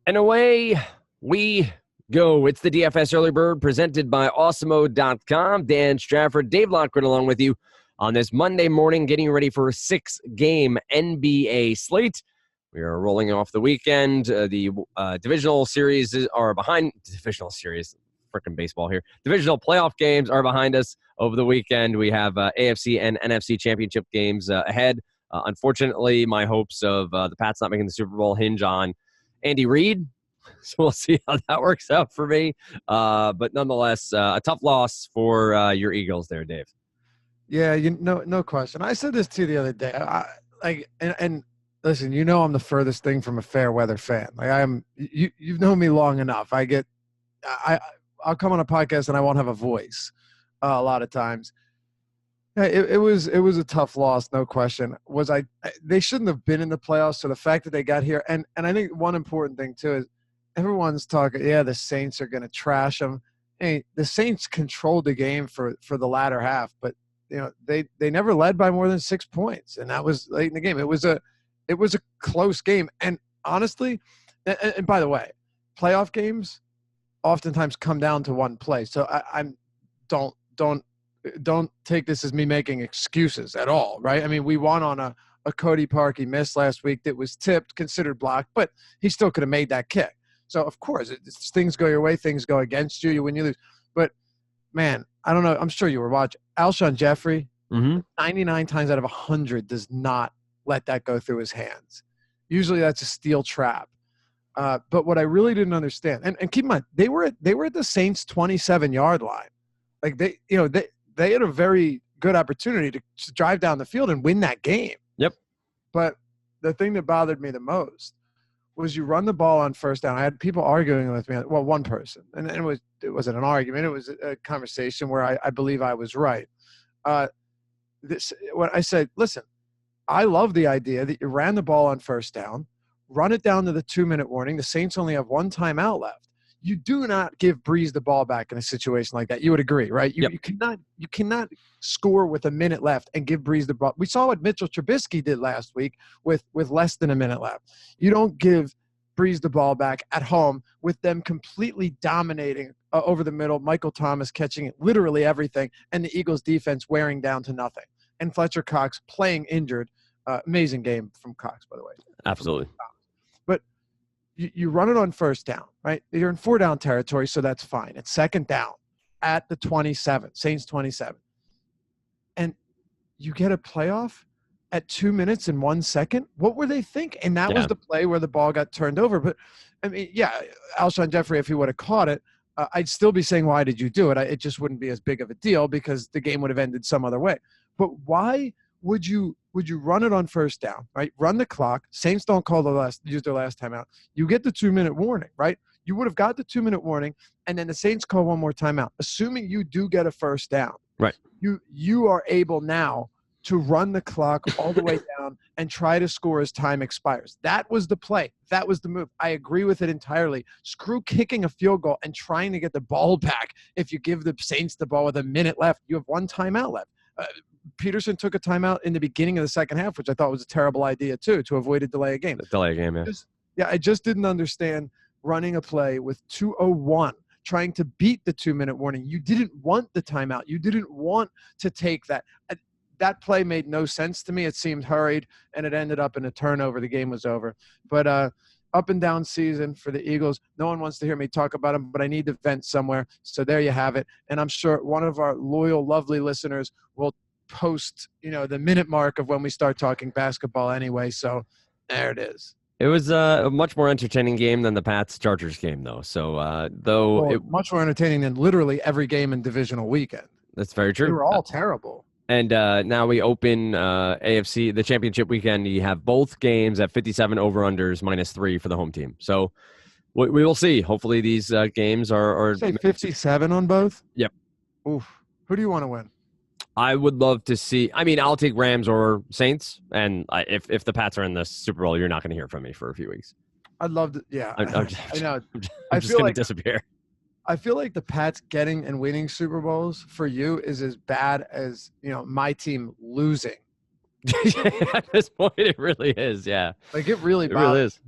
And away we go. It's the DFS Early Bird presented by Awesemo.com. Dan Strafford, Dave Lockwood along with you on this Monday morning, getting ready for a 6-game NBA slate. We are rolling off the weekend. The divisional series are behind. Divisional series, freaking baseball here. Divisional playoff games are behind us over the weekend. We have AFC and NFC championship games ahead. Unfortunately, my hopes of the Pats not making the Super Bowl hinge on Andy Reid. So we'll see how that works out for me. But nonetheless, a tough loss for your Eagles there, Dave. Yeah, no question. I said this to you the other day. And listen, I'm the furthest thing from a fair weather fan. Like you've known me long enough. I'll come on a podcast and I won't have a voice a lot of times. Yeah, it was a tough loss, no question. They shouldn't have been in the playoffs. So the fact that they got here, and I think one important thing too is everyone's talking. Yeah, the Saints are going to trash them. Hey, the Saints controlled the game for the latter half, but they never led by more than 6 points, and that was late in the game. It was a close game, and honestly, and by the way, playoff games oftentimes come down to one play. So don't take this as me making excuses at all, right? I mean, we won on a Cody Parkey miss last week that was tipped, considered blocked, but he still could have made that kick. So, of course, things go your way, things go against you, you win, you lose. But, man, I don't know. I'm sure you were watching. Alshon Jeffrey, 99 times out of 100 does not let that go through his hands. Usually that's a steel trap. But what I really didn't understand, and keep in mind, they were at the Saints' 27-yard line. Like they had a very good opportunity to drive down the field and win that game. Yep. But the thing that bothered me the most was you run the ball on first down. I had people arguing with me. Well, one person, and it wasn't an argument. It was a conversation where I believe I was right. What I said, listen, I love the idea that you ran the ball on first down, run it down to the 2-minute warning. The Saints only have one timeout left. You do not give Breeze the ball back in a situation like that. You would agree, right? You cannot score with a minute left and give Breeze the ball. We saw what Mitchell Trubisky did last week with less than a minute left. You don't give Breeze the ball back at home with them completely dominating over the middle, Michael Thomas catching literally everything, and the Eagles defense wearing down to nothing. And Fletcher Cox playing injured. Amazing game from Cox, by the way. Absolutely. But you run it on first down, right? You're in 4-down territory, so that's fine. It's second down at the 27, Saints 27. And you get a playoff at 2 minutes and 1 second? What were they thinking? And that was the play where the ball got turned over. But, I mean, yeah, Alshon Jeffrey, if he would have caught it, I'd still be saying, why did you do it? It just wouldn't be as big of a deal because the game would have ended some other way. But why would you run it on first down, right? Run the clock. Saints don't use their last timeout. You get the 2-minute warning, right? You would have got the 2-minute warning, and then the Saints call one more timeout. Assuming you do get a first down, right? You are able now to run the clock all the way down and try to score as time expires. That was the play. That was the move. I agree with it entirely. Screw kicking a field goal and trying to get the ball back. If you give the Saints the ball with a minute left, you have one timeout left. Peterson took a timeout in the beginning of the second half, which I thought was a terrible idea too, to avoid a delay of game. Yeah. I just didn't understand running a play with 2:01, trying to beat the 2-minute warning. You didn't want the timeout. You didn't want to take that. That play made no sense to me. It seemed hurried, and it ended up in a turnover. The game was over. But up and down season for the Eagles. No one wants to hear me talk about them, but I need to vent somewhere. So there you have it. And I'm sure one of our loyal, lovely listeners will post, the minute mark of when we start talking basketball anyway. So there it is. It was a much more entertaining game than the Pats-Chargers game, though. So, much more entertaining than literally every game in divisional weekend. That's very true. They were all terrible. And now we open AFC, the championship weekend. You have both games at 57 over-unders, -3 for the home team. So we will see. Hopefully these games are say 57 on both? Yep. Oof. Who do you want to win? I would love to see. I mean, I'll take Rams or Saints. And if the Pats are in the Super Bowl, you're not going to hear from me for a few weeks. I'd love to. Yeah. I know. I'm just going to disappear. I feel like the Pats getting and winning Super Bowls for you is as bad as, my team losing. At this point, it really is. Yeah. Like it really is.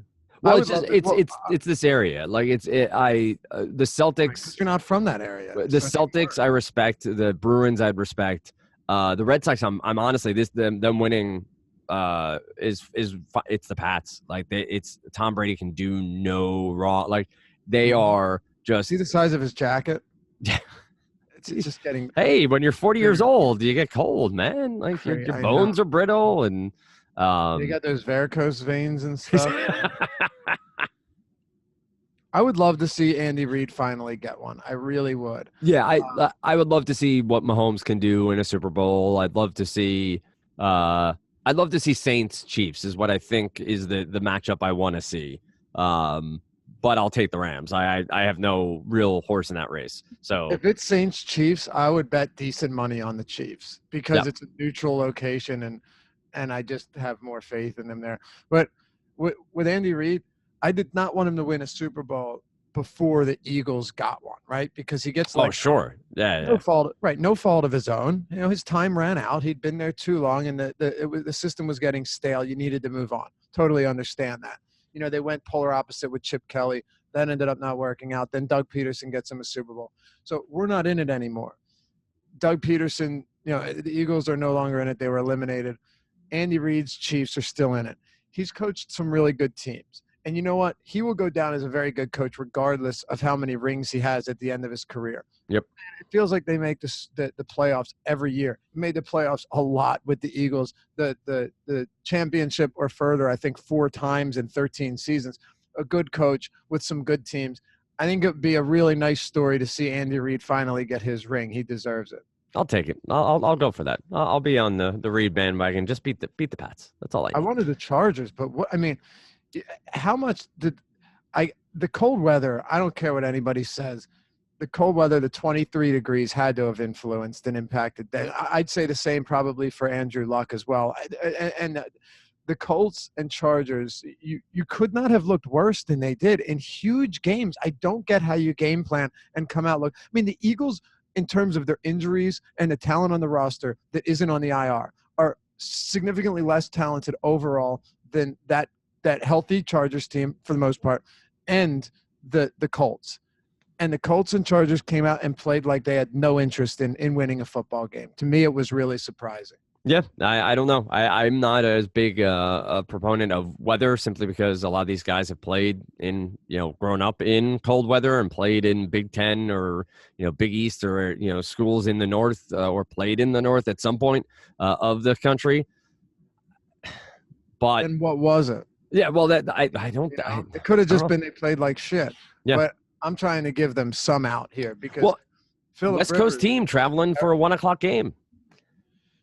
Well, I it's would just love to, it's this area. Like the Celtics. because you're not from that area. The So it's even Celtics, worse. I respect. The Bruins, I'd respect. The Red Sox, I'm honestly them winning. It's the Pats. Like it's Tom Brady can do no wrong. Like they are See just. the size of his jacket? It's just getting Hey, when you're 40 years bigger. old, you get cold, man. Like your I know. bones are brittle, and They got those varicose veins and stuff. I would love to see Andy Reid finally get one. I really would. yeah, I would love to see what Mahomes can do in a Super Bowl. I'd love to see Saints Chiefs is what I think is the matchup I want to see. But I'll take the Rams. I have no real horse in that race. So If it's Saints Chiefs, I would bet decent money on the Chiefs because yeah. it's a neutral location and I just have more faith in them there. But with Andy Reid, I did not want him to win a Super Bowl before the Eagles got one, right? Because he gets Oh, sure. Yeah. no fault, right? No fault of his own. You know, his time ran out. He'd been there too long, and the system was getting stale. You needed to move on. Totally understand that. You know, they went polar opposite with Chip Kelly. That ended up not working out. Then Doug Peterson gets him a Super Bowl. So we're not in it anymore. Doug Peterson, you know, the Eagles are no longer in it. They were eliminated. Andy Reid's Chiefs are still in it. He's coached some really good teams. And you know what? He will go down as a very good coach regardless of how many rings he has at the end of his career. Yep. It feels like they make the playoffs every year. Made the playoffs a lot with the Eagles. The championship or further, I think 4 times in 13 seasons. A good coach with some good teams. I think it would be a really nice story to see Andy Reid finally get his ring. He deserves it. I'll take it. I'll go for that. I'll be on the Reid bandwagon. Just beat the Pats. That's all I need. I wanted the Chargers, but how much did the cold weather, I don't care what anybody says, the cold weather, the 23 degrees had to have influenced and impacted that. I'd say the same probably for Andrew Luck as well. And the Colts and Chargers, you could not have looked worse than they did in huge games. I don't get how you game plan and come out. I mean, the Eagles, in terms of their injuries and the talent on the roster that isn't on the IR, are significantly less talented overall than that healthy Chargers team for the most part, and the Colts. And the Colts and Chargers came out and played like they had no interest in winning a football game. To me, it was really surprising. Yeah, I don't know. I'm not as big a proponent of weather simply because a lot of these guys have played in, grown up in cold weather and played in Big Ten or, Big East or, schools in the North or played in the North at some point of the country. But and what was it? Yeah, well, that I don't. It could have just been they played like shit. Yeah. But I'm trying to give them some out here because West Coast team traveling for a 1:00 game.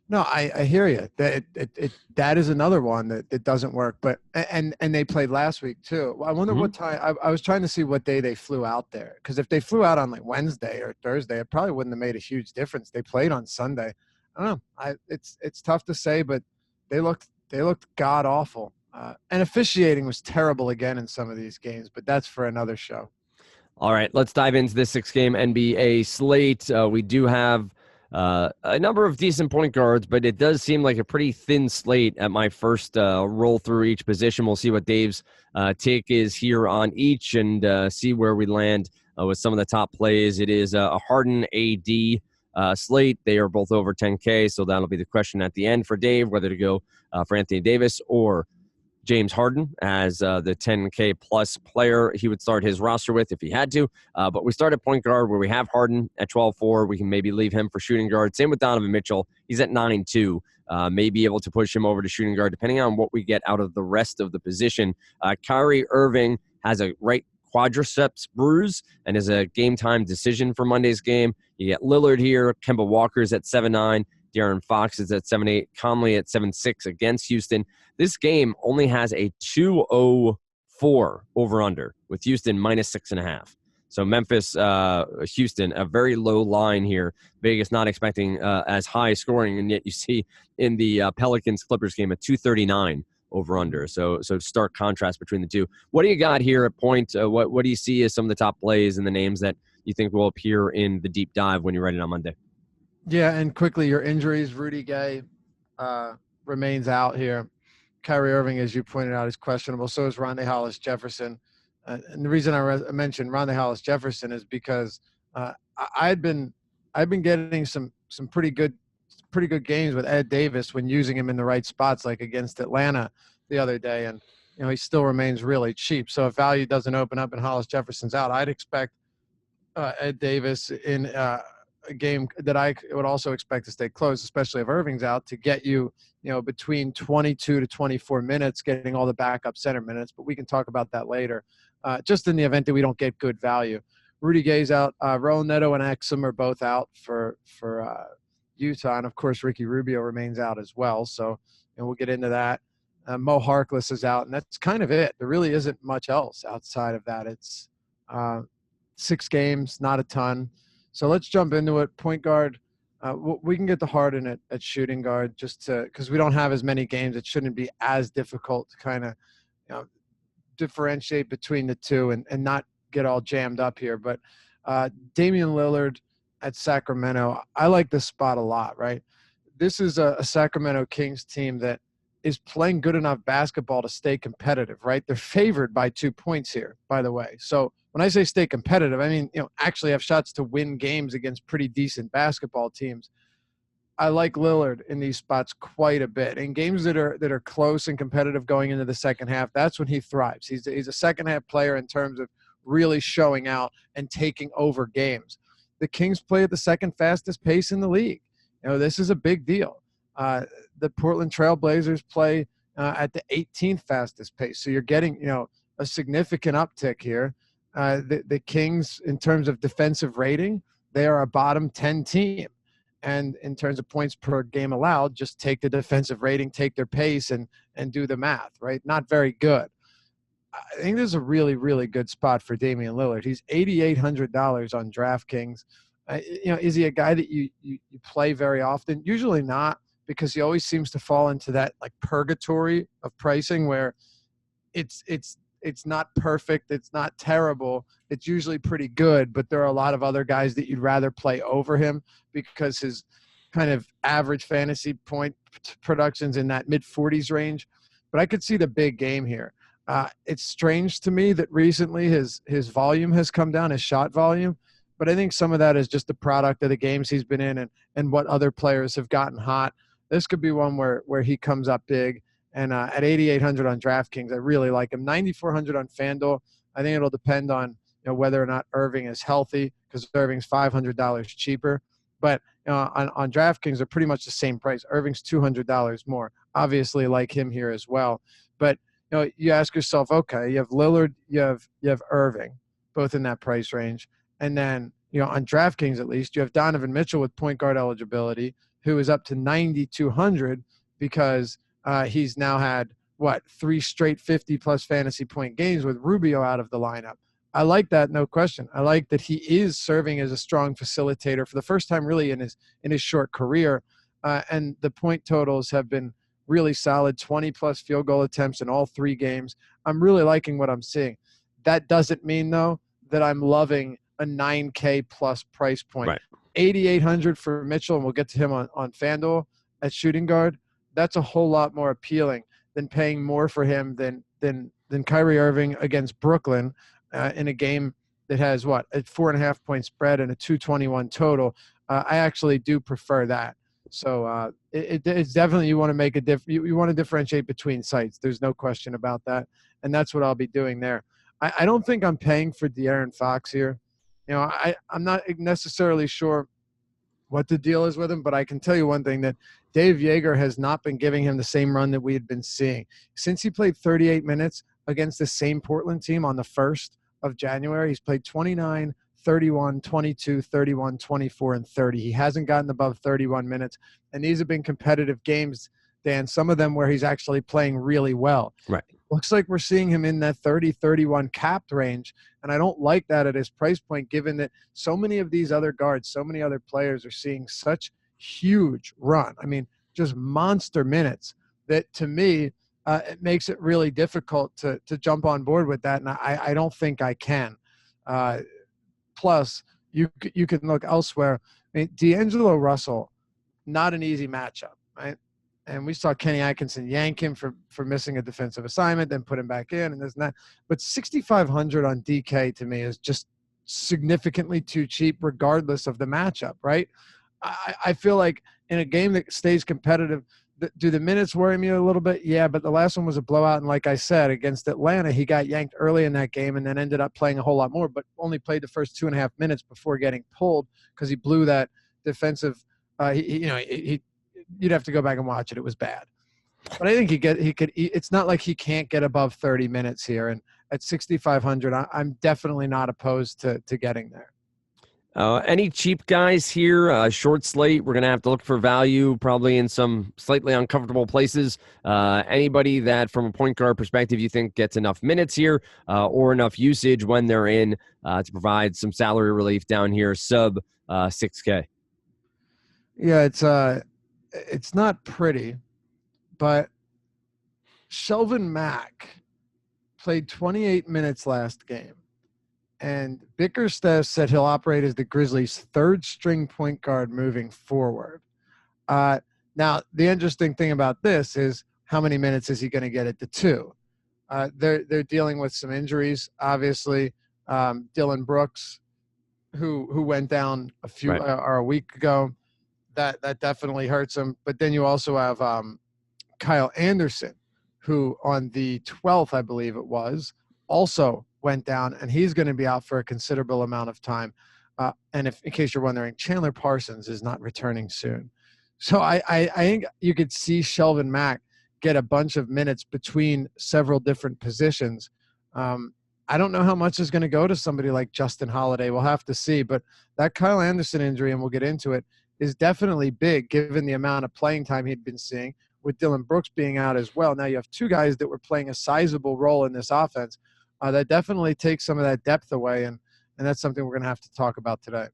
No, I hear you. That is another one that doesn't work. But and they played last week too. I wonder what time. I was trying to see what day they flew out there, because if they flew out on like Wednesday or Thursday, it probably wouldn't have made a huge difference. They played on Sunday. I don't know. It's tough to say, but they looked god awful. And officiating was terrible again in some of these games, but that's for another show. All right, let's dive into this 6-game NBA slate. We do have a number of decent point guards, but it does seem like a pretty thin slate at my first roll through each position. We'll see what Dave's take is here on each and see where we land with some of the top plays. It is a Harden AD slate. They are both over 10K, so that'll be the question at the end for Dave, whether to go for Anthony Davis or James Harden as the 10K plus player he would start his roster with if he had to. But we start at point guard where we have Harden at 12-4. We can maybe leave him for shooting guard. Same with Donovan Mitchell. He's at 9-2. May be able to push him over to shooting guard depending on what we get out of the rest of the position. Kyrie Irving has a right quadriceps bruise and is a game time decision for Monday's game. You get Lillard here. Kemba Walker's at 7-9. De'Aaron Fox is at 7-8. Conley at 7-6 against Houston. This game only has a 204 over-under with Houston minus 6.5. So Memphis, Houston, a very low line here. Vegas not expecting as high scoring, and yet you see in the Pelicans-Clippers game a 239 over-under. So stark contrast between the two. What do you got here at point? What do you see as some of the top plays and the names that you think will appear in the deep dive when you write it on Monday? Yeah, and quickly, your injuries. Rudy Gay remains out here. Kyrie Irving, as you pointed out, is questionable. So is Rondae Hollis-Jefferson. And the reason I mentioned Rondae Hollis-Jefferson is because I've been getting some pretty good games with Ed Davis when using him in the right spots, like against Atlanta the other day, and he still remains really cheap. So if value doesn't open up and Hollis-Jefferson's out, I'd expect Ed Davis in a game that I would also expect to stay close, especially if Irving's out, to get you, between 22 to 24 minutes, getting all the backup center minutes. But we can talk about that later. Just in the event that we don't get good value. Rudy Gay's out. Raul Neto and Exum are both out for Utah. And, of course, Ricky Rubio remains out as well. So we'll get into that. Mo Harkless is out, and that's kind of it. There really isn't much else outside of that. It's 6 games, not a ton. So let's jump into it. Point guard, we can get the Harden at shooting guard just because we don't have as many games. It shouldn't be as difficult to kind of differentiate between the two and not get all jammed up here. But Damian Lillard at Sacramento, I like this spot a lot, right? This is a Sacramento Kings team that is playing good enough basketball to stay competitive, right? They're favored by 2 points here, by the way. So when I say stay competitive, I mean, actually have shots to win games against pretty decent basketball teams. I like Lillard in these spots quite a bit. In games that are close and competitive going into the second half, that's when he thrives. He's a second half player in terms of really showing out and taking over games. The Kings play at the second fastest pace in the league. This is a big deal. The Portland Trail Blazers play at the 18th fastest pace. So you're getting, a significant uptick here. The Kings, in terms of defensive rating, they are a bottom 10 team. And in terms of points per game allowed, just take the defensive rating, take their pace, and do the math, right? Not very good. I think this is a really, really good spot for Damian Lillard. He's $8,800 on DraftKings. Is he a guy that you play very often? Usually not, because he always seems to fall into that like purgatory of pricing where it's not perfect, it's not terrible, it's usually pretty good, but there are a lot of other guys that you'd rather play over him because his kind of average fantasy point production's in that mid-40s range. But I could see the big game here. It's strange to me that recently his volume has come down, his shot volume, but I think some of that is just the product of the games he's been in and what other players have gotten hot. This could be one where he comes up big. And at 8,800 on DraftKings, I really like him. 9,400 on FanDuel. I think it'll depend on whether or not Irving is healthy, because Irving's $500 cheaper. But on DraftKings, they're pretty much the same price. Irving's $200 more. Obviously, like him here as well. But you ask yourself, okay, you have Lillard, you have Irving, both in that price range, and then on DraftKings at least, you have Donovan Mitchell with point guard eligibility, who is up to 9,200 because he's now had, 3 straight 50-plus fantasy point games with Rubio out of the lineup. I like that, no question. I like that he is serving as a strong facilitator for the first time really in his short career. And the point totals have been really solid, 20-plus field goal attempts in all 3 games. I'm really liking what I'm seeing. That doesn't mean, though, that I'm loving a 9K plus price point. Right. 8,800 for Mitchell, and we'll get to him on FanDuel at shooting guard. That's a whole lot more appealing than paying more for him than Kyrie Irving against Brooklyn in a game that has a 4.5 point spread and a 221 total. I actually do prefer that. So it's definitely, you want to make you want to differentiate between sites. There's no question about that, and that's what I'll be doing there. I don't think I'm paying for De'Aaron Fox here. I'm not necessarily sure what the deal is with him, but I can tell you one thing, that Dave Yeager has not been giving him the same run that we had been seeing. Since he played 38 minutes against the same Portland team on the 1st of January, he's played 29, 31, 22, 31, 24, and 30. He hasn't gotten above 31 minutes, and these have been competitive games, Dan, some of them where he's actually playing really well. Right. Looks like we're seeing him in that 30, 31 capped range, and I don't like that at his price point, given that so many of these other guards, so many other players are seeing such huge run. I mean, just monster minutes that, to me, it makes it really difficult to jump on board with that, and I don't think I can. Plus, you can look elsewhere. I mean, D'Angelo Russell, not an easy matchup, right? And we saw Kenny Atkinson yank him for missing a defensive assignment, then put him back in, and this and that. But 6,500 on DK to me is just significantly too cheap, regardless of the matchup, right? I feel like in a game that stays competitive, do the minutes worry me a little bit? Yeah, but the last one was a blowout, and like I said, against Atlanta, he got yanked early in that game and then ended up playing a whole lot more, but only played the first 2.5 minutes before getting pulled because he blew that defensive. You'd have to go back and watch it. It was bad. But I think he could. It's not like he can't get above 30 minutes here. And at 6,500, I'm definitely not opposed to getting there. Any cheap guys here? Short slate. We're gonna have to look for value, probably in some slightly uncomfortable places. Anybody that, from a point guard perspective, you think gets enough minutes here or enough usage when they're in to provide some salary relief down here, sub 6K. Yeah, it's not pretty, but Shelvin Mack played 28 minutes last game, and Bickerstaff said he'll operate as the Grizzlies' third-string point guard moving forward. Now, the interesting thing about this is how many minutes is he going to get at the 2? They're dealing with some injuries, obviously. Dylan Brooks, who went down a week ago, that definitely hurts him. But then you also have Kyle Anderson, who on the 12th, I believe it was, also went down, and he's going to be out for a considerable amount of time. And in case you're wondering, Chandler Parsons is not returning soon. So I think you could see Shelvin Mack get a bunch of minutes between several different positions. I don't know how much is going to go to somebody like Justin Holiday. We'll have to see. But that Kyle Anderson injury, and we'll get into it, is definitely big given the amount of playing time he'd been seeing, with Dylan Brooks being out as well. Now you have two guys that were playing a sizable role in this offense. That definitely takes some of that depth away, and that's something we're going to have to talk about today.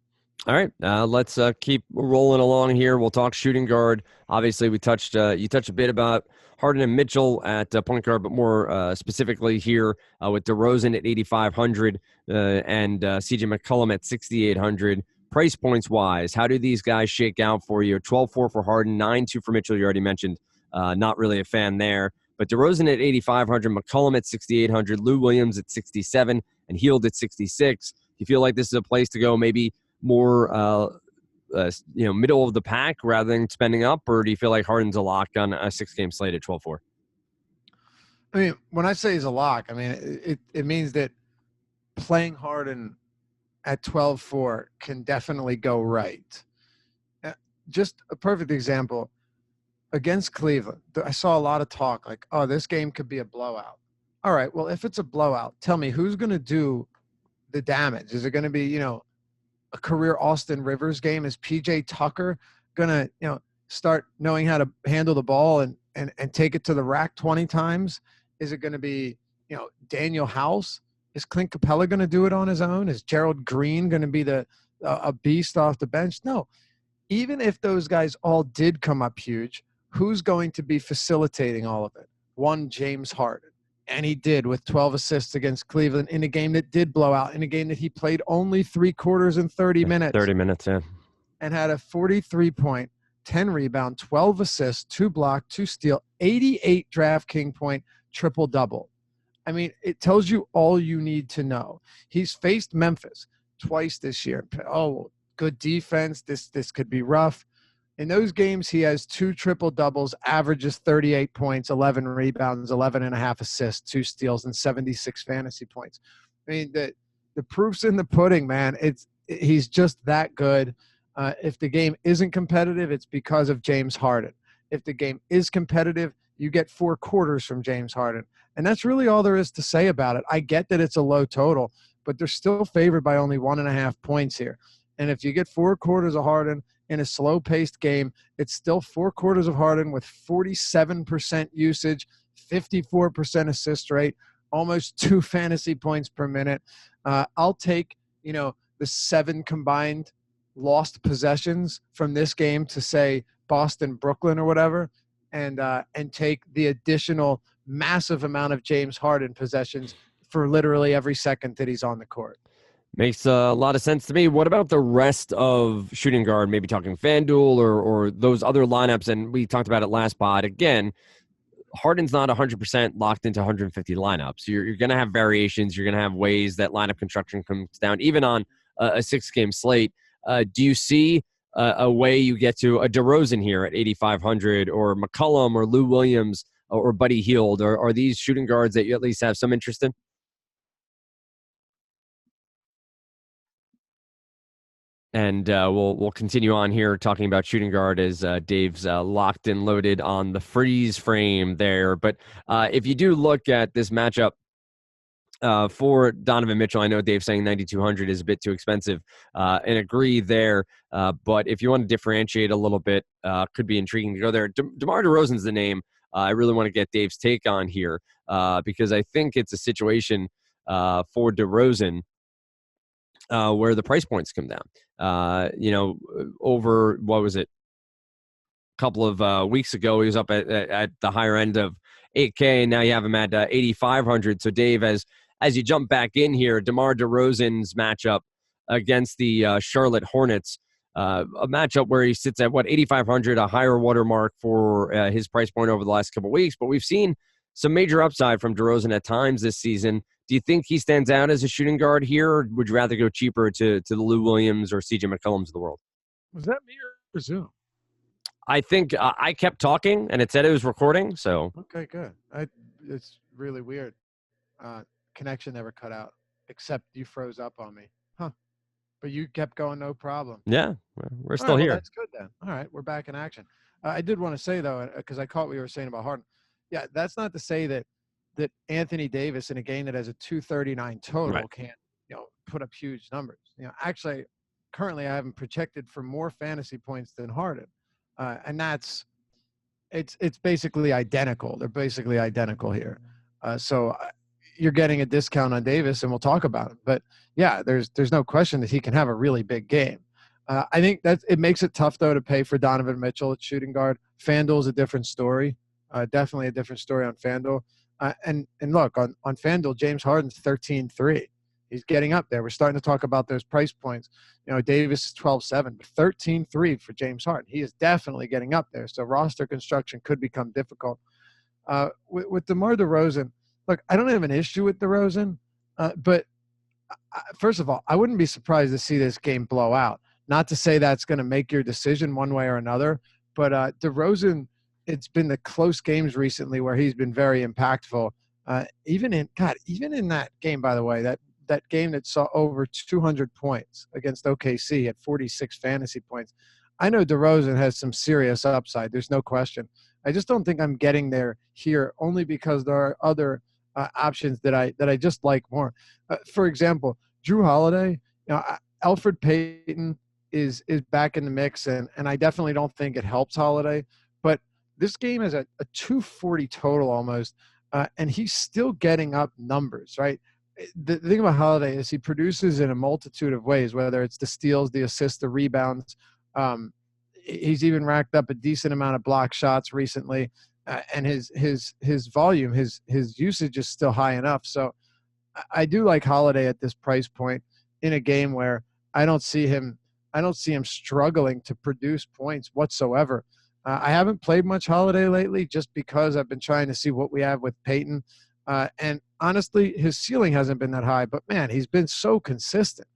All right, let's keep rolling along here. We'll talk shooting guard. Obviously, you touched a bit about Harden and Mitchell at point guard, but more specifically here with DeRozan at 8,500 and CJ McCollum at 6,800. Price points wise, how do these guys shake out for you? 12.4 for Harden, 9.2 for Mitchell. You already mentioned, not really a fan there. But DeRozan at 8,500, McCollum at 6,800, Lou Williams at 67, and Hield at 66. You feel like this is a place to go, maybe more, middle of the pack rather than spending up, or do you feel like Harden's a lock on a 6-game slate at 12.4? I mean, when I say he's a lock, I mean it means that playing Harden at 12.4 can definitely go right. Just a perfect example. Against Cleveland, I saw a lot of talk like, oh, this game could be a blowout. All right, well, if it's a blowout, tell me who's going to do the damage. Is it going to be, a career Austin Rivers game? Is PJ Tucker going to, start knowing how to handle the ball and take it to the rack 20 times? Is it going to be, Daniel House? Is Clint Capella going to do it on his own? Is Gerald Green going to be a beast off the bench? No. Even if those guys all did come up huge, who's going to be facilitating all of it? One, James Harden. And he did with 12 assists against Cleveland in a game that did blow out, in a game that he played only 3 quarters and 30 minutes. 30 minutes, yeah. And had a 43-point, 10 rebound, 12 assists, 2 block, 2 steal, 88 DraftKings point, triple-double. I mean, it tells you all you need to know. He's faced Memphis twice this year. Oh, good defense. This could be rough. In those games, he has 2 triple-doubles, averages 38 points, 11 rebounds, 11.5 assists, 2 steals, and 76 fantasy points. I mean, the proof's in the pudding, man. He's just that good. If the game isn't competitive, it's because of James Harden. If the game is competitive, you get 4 quarters from James Harden. And that's really all there is to say about it. I get that it's a low total, but they're still favored by only 1.5 points here. And if you get 4 quarters of Harden in a slow-paced game, it's still 4 quarters of Harden with 47% usage, 54% assist rate, almost 2 fantasy points per minute. I'll take, the 7 combined lost possessions from this game to, say, Boston, Brooklyn, or whatever, and take the additional massive amount of James Harden possessions for literally every second that he's on the court. Makes a lot of sense to me. What about the rest of shooting guard? Maybe talking FanDuel or those other lineups. And we talked about it last pod. Again, Harden's not 100% locked into 150 lineups. You're going to have variations. You're going to have ways that lineup construction comes down, even on a 6-game slate. Do you see a way you get to a DeRozan here at 8,500, or McCollum, or Lou Williams, or Buddy Hield? Or are these shooting guards that you at least have some interest in? And we'll continue on here talking about shooting guard as Dave's locked and loaded on the freeze frame there. But if you do look at this matchup for Donovan Mitchell, I know Dave saying 9,200 is a bit too expensive, and agree there. But if you want to differentiate a little bit, could be intriguing to go there. DeMar DeRozan's the name I really want to get Dave's take on here, because I think it's a situation for DeRozan where the price points come down. Over, what was it, a couple of weeks ago, he was up at the higher end of 8K, and now you have him at 8,500. So, Dave, as you jump back in here, DeMar DeRozan's matchup against the Charlotte Hornets, a matchup where he sits at, 8,500, a higher watermark for his price point over the last couple of weeks. But we've seen some major upside from DeRozan at times this season. Do you think he stands out as a shooting guard here, or would you rather go cheaper to the Lou Williams or CJ McCollums of the world? Was that me or Zoom? I think I kept talking, and it said it was recording. So okay, good. It's really weird. Connection never cut out, except you froze up on me, huh? But you kept going, no problem. Yeah, we're still here. Well, that's good then. All right, we're back in action. I did want to say though, because I caught what you were saying about Harden. Yeah, that's not to say that Anthony Davis in a game that has a 239 total can't put up huge numbers. Actually, currently I have him projected for more fantasy points than Harden, and it's basically identical. They're basically identical here. So you're getting a discount on Davis, and we'll talk about him. But yeah, there's no question that he can have a really big game. I think that it makes it tough though to pay for Donovan Mitchell at shooting guard. FanDuel is a different story. Definitely a different story on FanDuel. And look, on FanDuel, James Harden's 13-3. He's getting up there. We're starting to talk about those price points. Davis is 12-7, but 13-3 for James Harden. He is definitely getting up there. So roster construction could become difficult. With DeMar DeRozan, look, I don't have an issue with DeRozan, but first of all, I wouldn't be surprised to see this game blow out. Not to say that's going to make your decision one way or another, but DeRozan, it's been the close games recently where he's been very impactful. Even in that game, by the way, that game that saw over 200 points against OKC at 46 fantasy points. I know DeRozan has some serious upside. There's no question. I just don't think I'm getting there here, only because there are other options that I just like more. For example, Drew Holiday, Elfrid Payton is back in the mix, and I definitely don't think it helps Holiday. But this game is a 240 total almost, and he's still getting up numbers, right? The thing about Holiday is he produces in a multitude of ways, whether it's the steals, the assists, the rebounds. He's even racked up a decent amount of block shots recently, and his volume, his usage is still high enough. So I do like Holiday at this price point in a game where I don't see him struggling to produce points whatsoever. I haven't played much Holiday lately just because I've been trying to see what we have with Peyton. And honestly, his ceiling hasn't been that high, but man, he's been so consistent.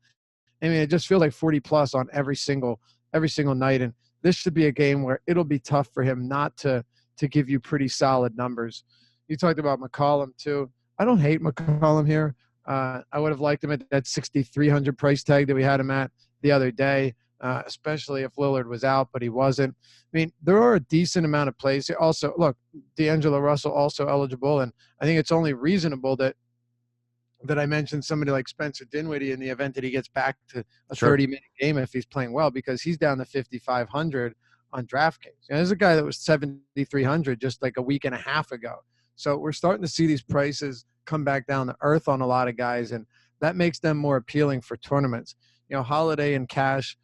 I mean, it just feels like 40 plus on every single night. And this should be a game where it'll be tough for him not to give you pretty solid numbers. You talked about McCollum too. I don't hate McCollum here. I would have liked him at that 6,300 price tag that we had him at the other day, especially if Lillard was out, but he wasn't. I mean, there are a decent amount of plays. Also, look, D'Angelo Russell also eligible, and I think it's only reasonable that I mentioned somebody like Spencer Dinwiddie in the event that he gets back to a 30-minute game if he's playing well, because he's down to 5,500 on DraftKings. There's a guy that was 7,300 just like a week and a half ago. So we're starting to see these prices come back down to earth on a lot of guys, and that makes them more appealing for tournaments. Holiday and Cash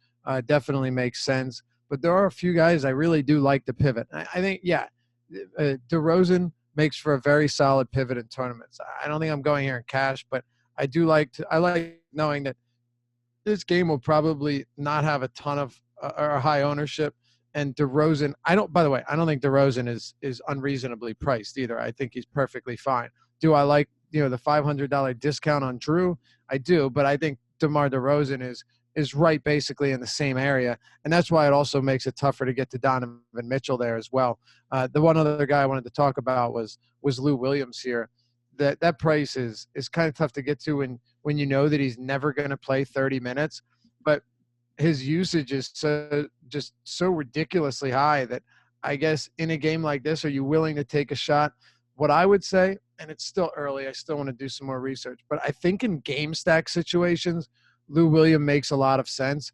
definitely makes sense, but there are a few guys I really do like to pivot. I think, DeRozan makes for a very solid pivot in tournaments. I don't think I'm going here in Cash, but I like knowing that this game will probably not have a ton of or high ownership. And DeRozan, by the way, I don't think DeRozan is unreasonably priced either. I think he's perfectly fine. Do I like, the $500 discount on Drew? I do, but I think DeMar DeRozan is right basically in the same area. And that's why it also makes it tougher to get to Donovan Mitchell there as well. The one other guy I wanted to talk about was Lou Williams here. That price is kind of tough to get to when you know that he's never going to play 30 minutes, but his usage is just so ridiculously high that I guess in a game like this, are you willing to take a shot? What I would say, and it's still early, I still want to do some more research, but I think in game stack situations, Lou Williams makes a lot of sense.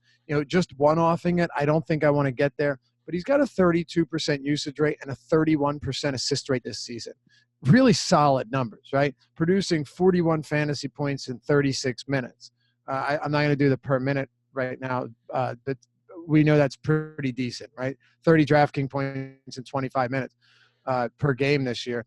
Just one-offing it, I don't think I want to get there, but he's got a 32% usage rate and a 31% assist rate this season. Really solid numbers, right? Producing 41 fantasy points in 36 minutes. I'm not going to do the per minute right now, but we know that's pretty decent, right? 30 DraftKings points in 25 minutes per game this year.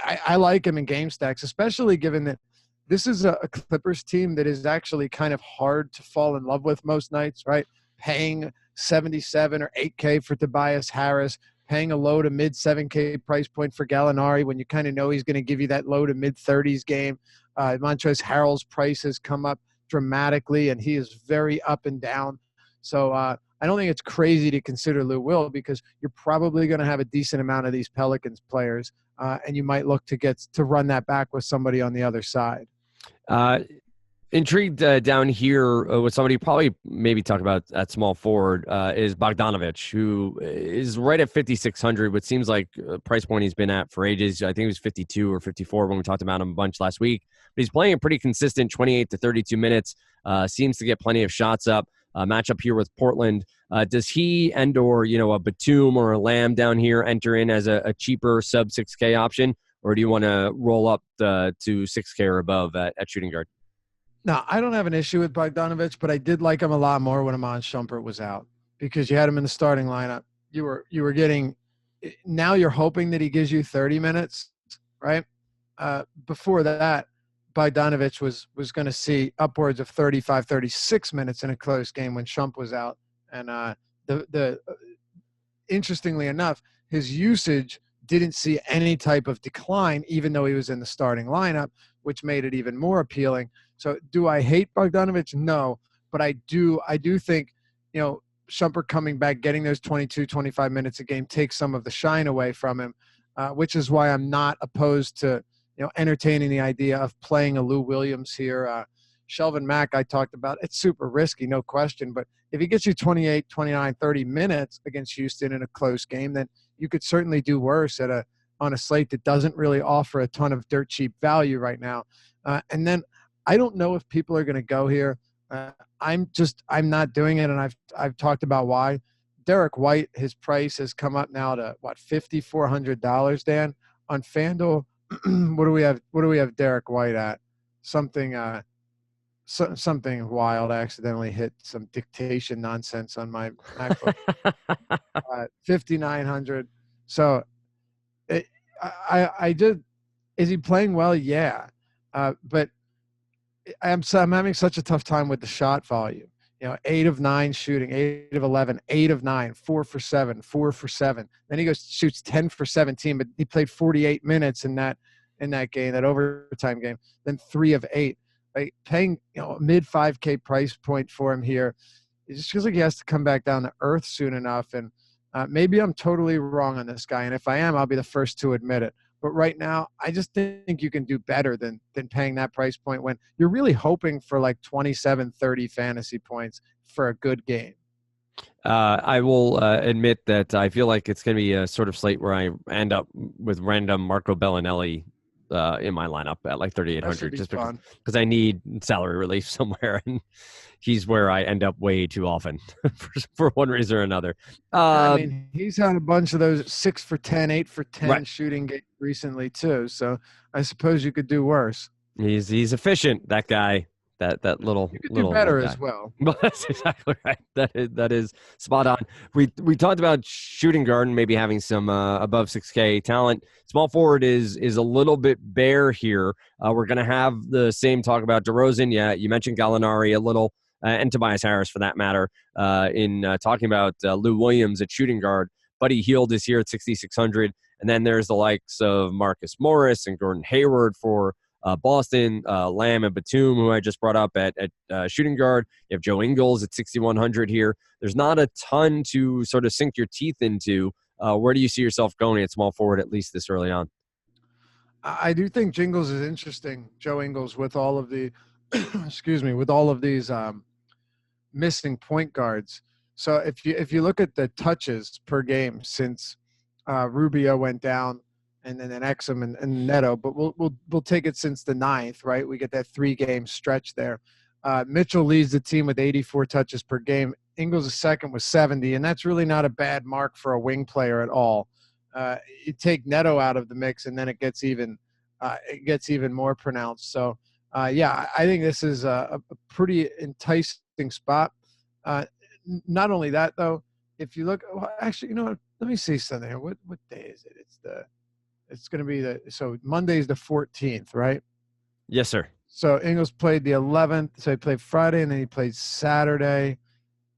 I like him in game stacks, especially given that this is a Clippers team that is actually kind of hard to fall in love with most nights, right? Paying $77 or $8K for Tobias Harris, paying a low to mid 7K price point for Gallinari when you kind of know he's going to give you that low to mid 30s game. Montrezl Harrell's price has come up dramatically, and he is very up and down. So I don't think it's crazy to consider Lou Will, because you're probably going to have a decent amount of these Pelicans players, and you might look to run that back with somebody on the other side. Intrigued down here with somebody probably maybe talk about at small forward is Bogdanovich, who is right at 5,600, which seems like a price point he's been at for ages. I think it was 52 or 54 when we talked about him a bunch last week. But he's playing a pretty consistent 28 to 32 minutes, seems to get plenty of shots up. Matchup here with Portland. Does he or a Batum or a Lamb down here enter in as a cheaper sub 6K option? Or do you want to roll up to 6K or above at shooting guard? No, I don't have an issue with Bogdanovich, but I did like him a lot more when Iman Shumpert was out, because you had him in the starting lineup. You were getting – now you're hoping that he gives you 30 minutes, right? Before that, Bogdanovich was going to see upwards of 35, 36 minutes in a close game when Shump was out. And interestingly enough, his usage didn't see any type of decline, even though he was in the starting lineup, which made it even more appealing. So do I hate Bogdanovich? No, but I do think, Shumpert coming back, getting those 22, 25 minutes a game takes some of the shine away from him, which is why I'm not opposed to, entertaining the idea of playing a Lou Williams here. Shelvin Mack I talked about. It's super risky, no question, but if he gets you 28, 29, 30 minutes against Houston in a close game, then you could certainly do worse on a slate that doesn't really offer a ton of dirt cheap value right now. And then I don't know if people are going to go here. I'm not doing it, and I've talked about why. Derek White, his price has come up now to $5,400, Dan, on FanDuel. What do we have Derek White at? Something wild. I accidentally hit some dictation nonsense on my MacBook. 5,900. So I did. Is he playing well? Yeah, but I'm having such a tough time with the shot volume. 8 of 9 shooting, 8 of 11, 8 of 9, 4 for 7, 4 for 7. Then he shoots 10 for 17, but he played 48 minutes in that game, that overtime game. Then 3 of 8. Like paying a mid 5K price point for him here, it just feels like he has to come back down to earth soon enough. And maybe I'm totally wrong on this guy, and if I am, I'll be the first to admit it. But right now, I just think you can do better than paying that price point when you're really hoping for like 27, 30 fantasy points for a good game. I will admit that I feel like it's going to be a sort of slate where I end up with random Marco Bellinelli in my lineup at like 3,800, just because I need salary relief somewhere, and he's where I end up way too often for one reason or another. He's had a bunch of those 6 for 10, 8 for 10 right. Shooting games recently too. So I suppose you could do worse. He's efficient, that guy. That little you could do better as well. Well, that's exactly right. That is spot on. We talked about shooting guard and maybe having some above 6K talent. Small forward is a little bit bare here. We're gonna have the same talk about DeRozan. Yeah, you mentioned Gallinari a little. and Tobias Harris for that matter. In talking about Lou Williams at shooting guard, Buddy Hield is here at 6,600. And then there's the likes of Marcus Morris and Gordon Hayward for Boston, Lamb and Batum, who I just brought up at shooting guard. You have Joe Ingles at 6,100 here. There's not a ton to sort of sink your teeth into. Where do you see yourself going at small forward, at least this early on? I do think Jingles is interesting, Joe Ingles, with all of the, excuse me, with all of these missing point guards. So if you look at the touches per game since Rubio went down, and then Exum and Neto, but we'll take it since the 9th, right? We get that 3-game stretch there. Mitchell leads the team with 84 touches per game. Ingles is second with 70, and that's really not a bad mark for a wing player at all. You take Neto out of the mix, and then it gets even more pronounced. So, yeah, I think this is a pretty enticing spot. Not only that, though, if you look, well, actually, you know what? Let me see something here. What day is it? It's going to be so Monday's the 14th, right? Yes, sir. So Ingles played the 11th. So he played Friday, and then he played Saturday.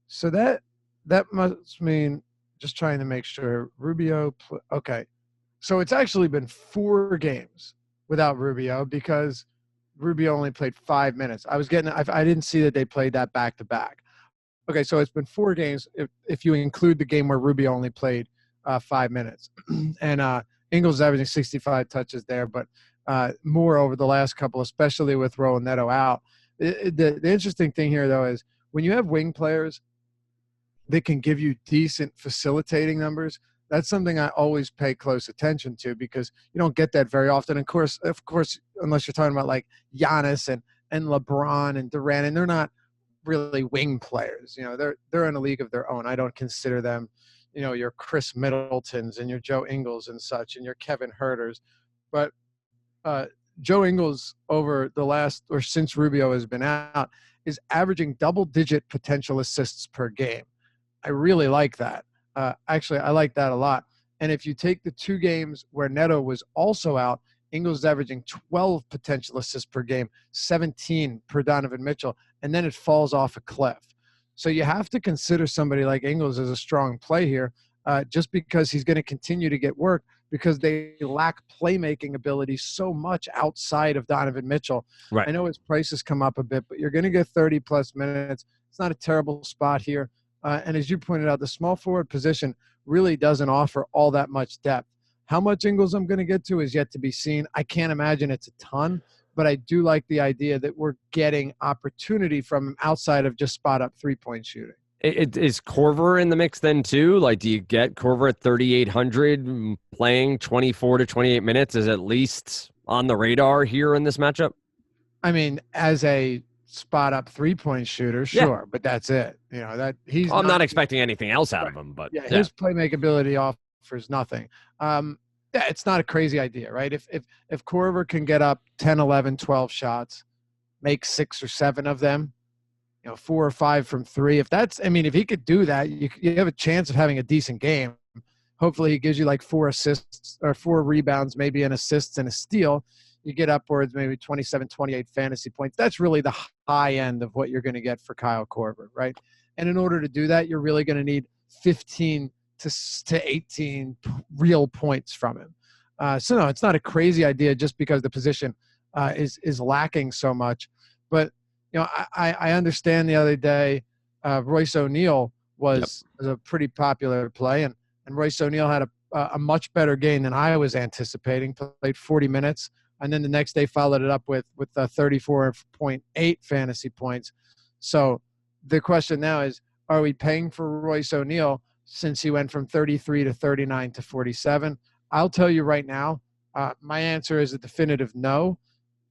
So that must mean, just trying to make sure, Rubio. Okay. So it's actually been 4 games without Rubio because Rubio only played 5 minutes. I didn't see that they played that back-to-back. Okay, so it's been 4 games if you include the game where Rubio only played 5 minutes. And Ingles averaging 65 touches there, but more over the last couple, especially with Rowe and Neto out. The interesting thing here, though, is when you have wing players that can give you decent facilitating numbers, that's something I always pay close attention to because you don't get that very often. Of course, unless you're talking about like Giannis and LeBron and Durant, and they're not really wing players. You know, they're in a league of their own. I don't consider them, you know, your Chris Middletons and your Joe Ingles and such and your Kevin Herters. But Joe Ingles over the last, or since Rubio has been out, is averaging double-digit potential assists per game. I really like that. Actually, I like that a lot. And if you take the 2 games where Neto was also out, Ingles is averaging 12 potential assists per game, 17 per Donovan Mitchell, and then it falls off a cliff. So you have to consider somebody like Ingles as a strong play here, just because he's going to continue to get work because they lack playmaking ability so much outside of Donovan Mitchell. Right. I know his price has come up a bit, but you're going to get 30-plus minutes. It's not a terrible spot here. And as you pointed out, the small forward position really doesn't offer all that much depth. How much Ingles I'm going to get to is yet to be seen. I can't imagine it's a ton, but I do like the idea that we're getting opportunity from him outside of just spot-up three-point shooting. Is Korver in the mix then too? Like, do you get Korver at 3,800 playing 24 to 28 minutes is at least on the radar here in this matchup? I mean, as a spot-up three-point shooter, sure, but that's it. You know, that he's. I'm not expecting anything else out of him, but his playmaking offers nothing. Yeah, it's not a crazy idea, right? If Korver can get up 10, 11, 12 shots, make 6 or 7 of them, you know, 4 or 5 from 3. If he could do that, you have a chance of having a decent game. Hopefully he gives you like 4 assists or 4 rebounds, maybe an assist and a steal. You get upwards, maybe 27, 28 fantasy points. That's really the high end of what you're going to get for Kyle Korver, right? And in order to do that, you're really going to need 15 to 18 real points from him. So no, it's not a crazy idea just because the position is lacking so much. But you know, I understand the other day Royce O'Neal was a pretty popular play, and Royce O'Neal had a much better game than I was anticipating. Played 40 minutes, and then the next day followed it up with 34.8 fantasy points. So the question now is, are we paying for Royce O'Neal since he went from 33 to 39 to 47? I'll tell you right now, my answer is a definitive no.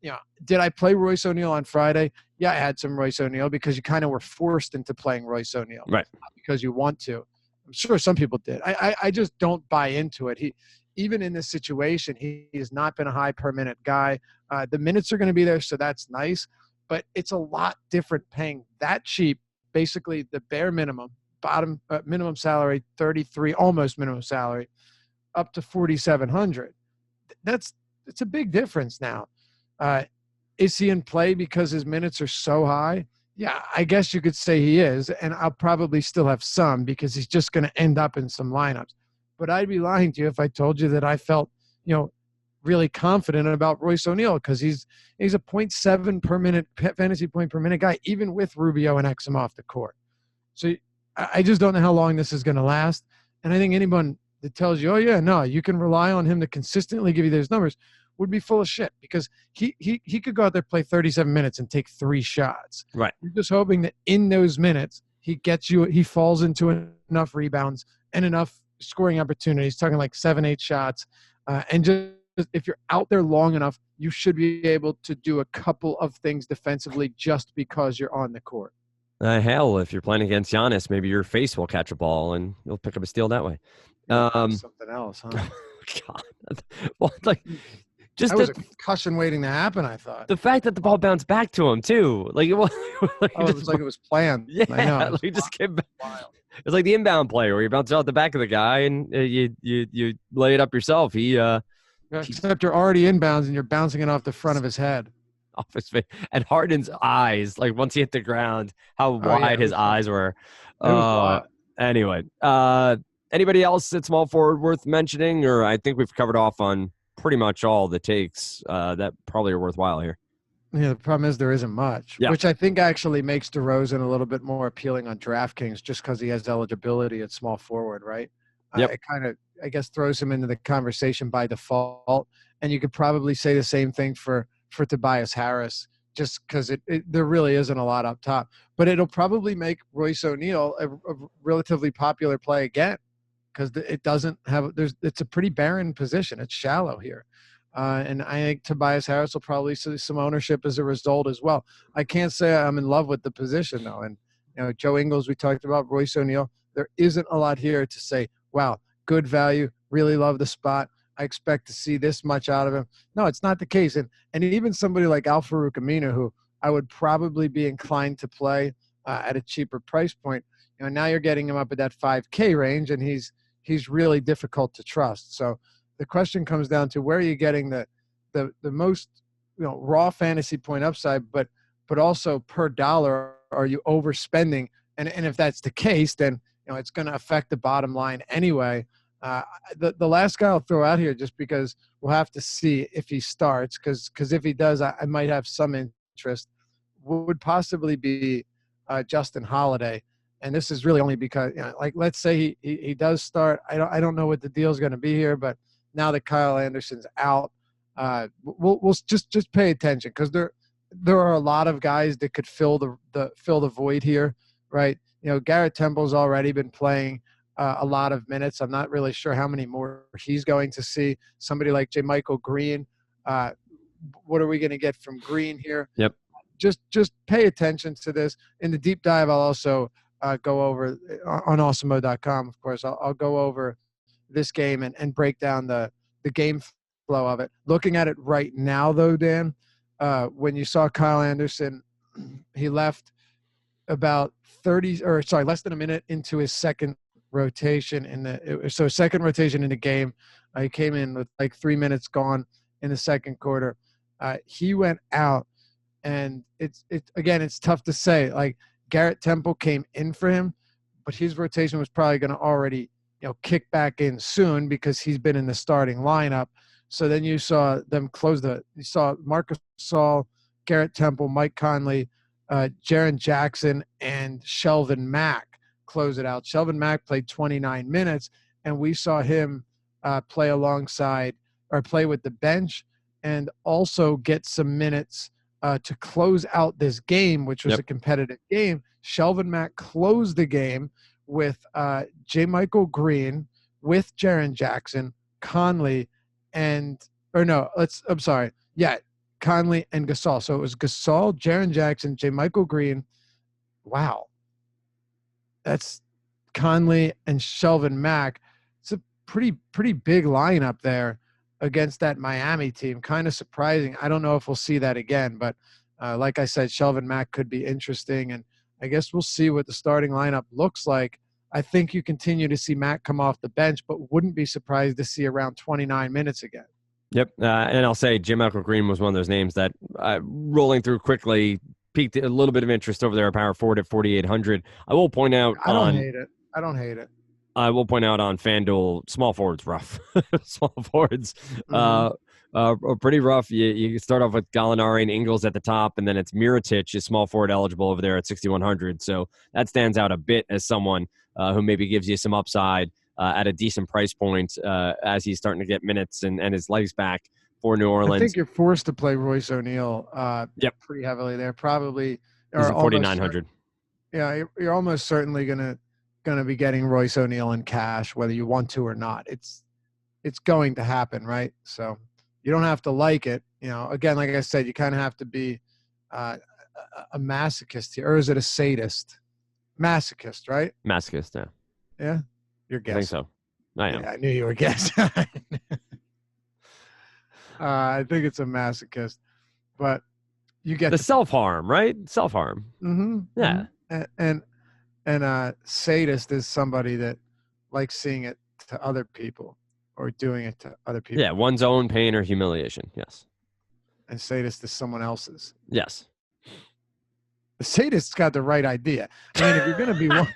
You know, did I play Royce O'Neal on Friday? Yeah, I had some Royce O'Neal because you kind of were forced into playing Royce O'Neal. Right. Not because you want to. I'm sure some people did. I just don't buy into it. Even in this situation, he has not been a high per minute guy. The minutes are going to be there, so that's nice. But it's a lot different paying that cheap, basically the bare minimum, bottom minimum salary, 33, almost minimum salary, up to 4,700. It's a big difference now. Is he in play because his minutes are so high? Yeah, I guess you could say he is, and I'll probably still have some because he's just going to end up in some lineups. But I'd be lying to you if I told you that I felt, really confident about Royce O'Neal because he's a .7 per minute fantasy point per minute guy, even with Rubio and Exum off the court. So I just don't know how long this is going to last. And I think anyone that tells you, oh, yeah, no, you can rely on him to consistently give you those numbers would be full of shit because he could go out there, play 37 minutes and take 3 shots. Right. You're just hoping that in those minutes he falls into enough rebounds and enough scoring opportunities, talking like 7-8 shots. And just if you're out there long enough, you should be able to do a couple of things defensively just because you're on the court. Hell, if you're playing against Giannis, maybe your face will catch a ball and you'll pick up a steal that way. Something else, huh? God. Well, like, just that was a concussion waiting to happen, I thought. The fact that the ball bounced back to him, too. Like, it was like it was planned. Yeah, I know. He just came back. It's like the inbound play where you bounce it out the back of the guy and you lay it up yourself. Except you're already inbounds and you're bouncing it off the front of his head. Off his face. And Harden's eyes, like once he hit the ground, how wide his eyes were. Anyway, anybody else at small forward worth mentioning? Or I think we've covered off on pretty much all the takes that probably are worthwhile here. Yeah, the problem is there isn't much, which I think actually makes DeRozan a little bit more appealing on DraftKings just because he has eligibility at small forward, right? Yep. It kind of, I guess, throws him into the conversation by default. And you could probably say the same thing for Tobias Harris just because there really isn't a lot up top. But it'll probably make Royce O'Neal a relatively popular play again because it doesn't have – it's a pretty barren position. It's shallow here. And I think Tobias Harris will probably see some ownership as a result as well. I can't say I'm in love with the position, though. And, Joe Ingles, we talked about, Royce O'Neal. There isn't a lot here to say, wow, good value, really love the spot. I expect to see this much out of him. No, it's not the case. And even somebody like Al-Farouq Aminu, who I would probably be inclined to play at a cheaper price point, now you're getting him up at that 5K range, and he's really difficult to trust. So the question comes down to where are you getting the most raw fantasy point upside, but also per dollar are you overspending? And if that's the case, then it's going to affect the bottom line anyway. The last guy I'll throw out here, just because we'll have to see if he starts, because if he does, I might have some interest, would possibly be Justin Holiday. And this is really only because, like, let's say he does start. I don't know what the deal is going to be here, but now that Kyle Anderson's out, we'll just pay attention because there are a lot of guys that could fill the void here, right? Garrett Temple's already been playing a lot of minutes. I'm not really sure how many more he's going to see. Somebody like JaMychal Green, what are we going to get from Green here? Yep. Just pay attention to this. In the deep dive, I'll also go over on awesomeo.com. Of course, I'll go over this game and break down the game flow of it. Looking at it right now, though, Dan, when you saw Kyle Anderson, he left about less than a minute into his second rotation second rotation in the game. He came in with like 3 minutes gone in the second quarter. He went out, and it's tough to say. Like, Garrett Temple came in for him, but his rotation was probably going to already kick back in soon because he's been in the starting lineup. So then you saw them you saw Marc Gasol, Garrett Temple, Mike Conley, Jaren Jackson, and Shelvin Mack close it out. Shelvin Mack played 29 minutes, and we saw him play with the bench and also get some minutes to close out this game, which was a competitive game. Shelvin Mack closed the game with JaMychal Green, with Jaren Jackson, Conley, Conley and Gasol. So it was Gasol, Jaren Jackson, JaMychal Green. Wow. That's Conley and Shelvin Mack. It's a pretty big lineup there against that Miami team. Kind of surprising. I don't know if we'll see that again, but like I said, Shelvin Mack could be interesting, and I guess we'll see what the starting lineup looks like. I think you continue to see Mack come off the bench, but wouldn't be surprised to see around 29 minutes again. Yep, and I'll say JaMychal Green was one of those names that rolling through quickly piqued a little bit of interest over there at power forward at 4,800. I will point out I don't hate it. I don't hate it. I will point out on FanDuel, small forwards rough. Small forwards are pretty rough. You start off with Gallinari and Ingles at the top, and then it's Mirotic is small forward eligible over there at 6,100. So that stands out a bit as someone who maybe gives you some upside at a decent price point as he's starting to get minutes and his legs back for New Orleans. I think you're forced to play Royce O'Neal pretty heavily there. Probably he's at 4,900. Yeah, you're almost certainly gonna be getting Royce O'Neal in cash, whether you want to or not. It's going to happen, right? So you don't have to like it. Again, like I said, you kind of have to be a masochist here, or is it a sadist? Masochist, right? Masochist, yeah. Yeah, you're guessing. I think so. I am. Yeah, I knew you were guessing. I think it's a masochist, but you get the self-harm, right? Self-harm. Mm-hmm. Yeah. And sadist is somebody that likes seeing it to other people or doing it to other people. Yeah, one's own pain or humiliation. Yes. And sadist is someone else's. Yes. The sadist's got the right idea. I mean, if you're going to be one,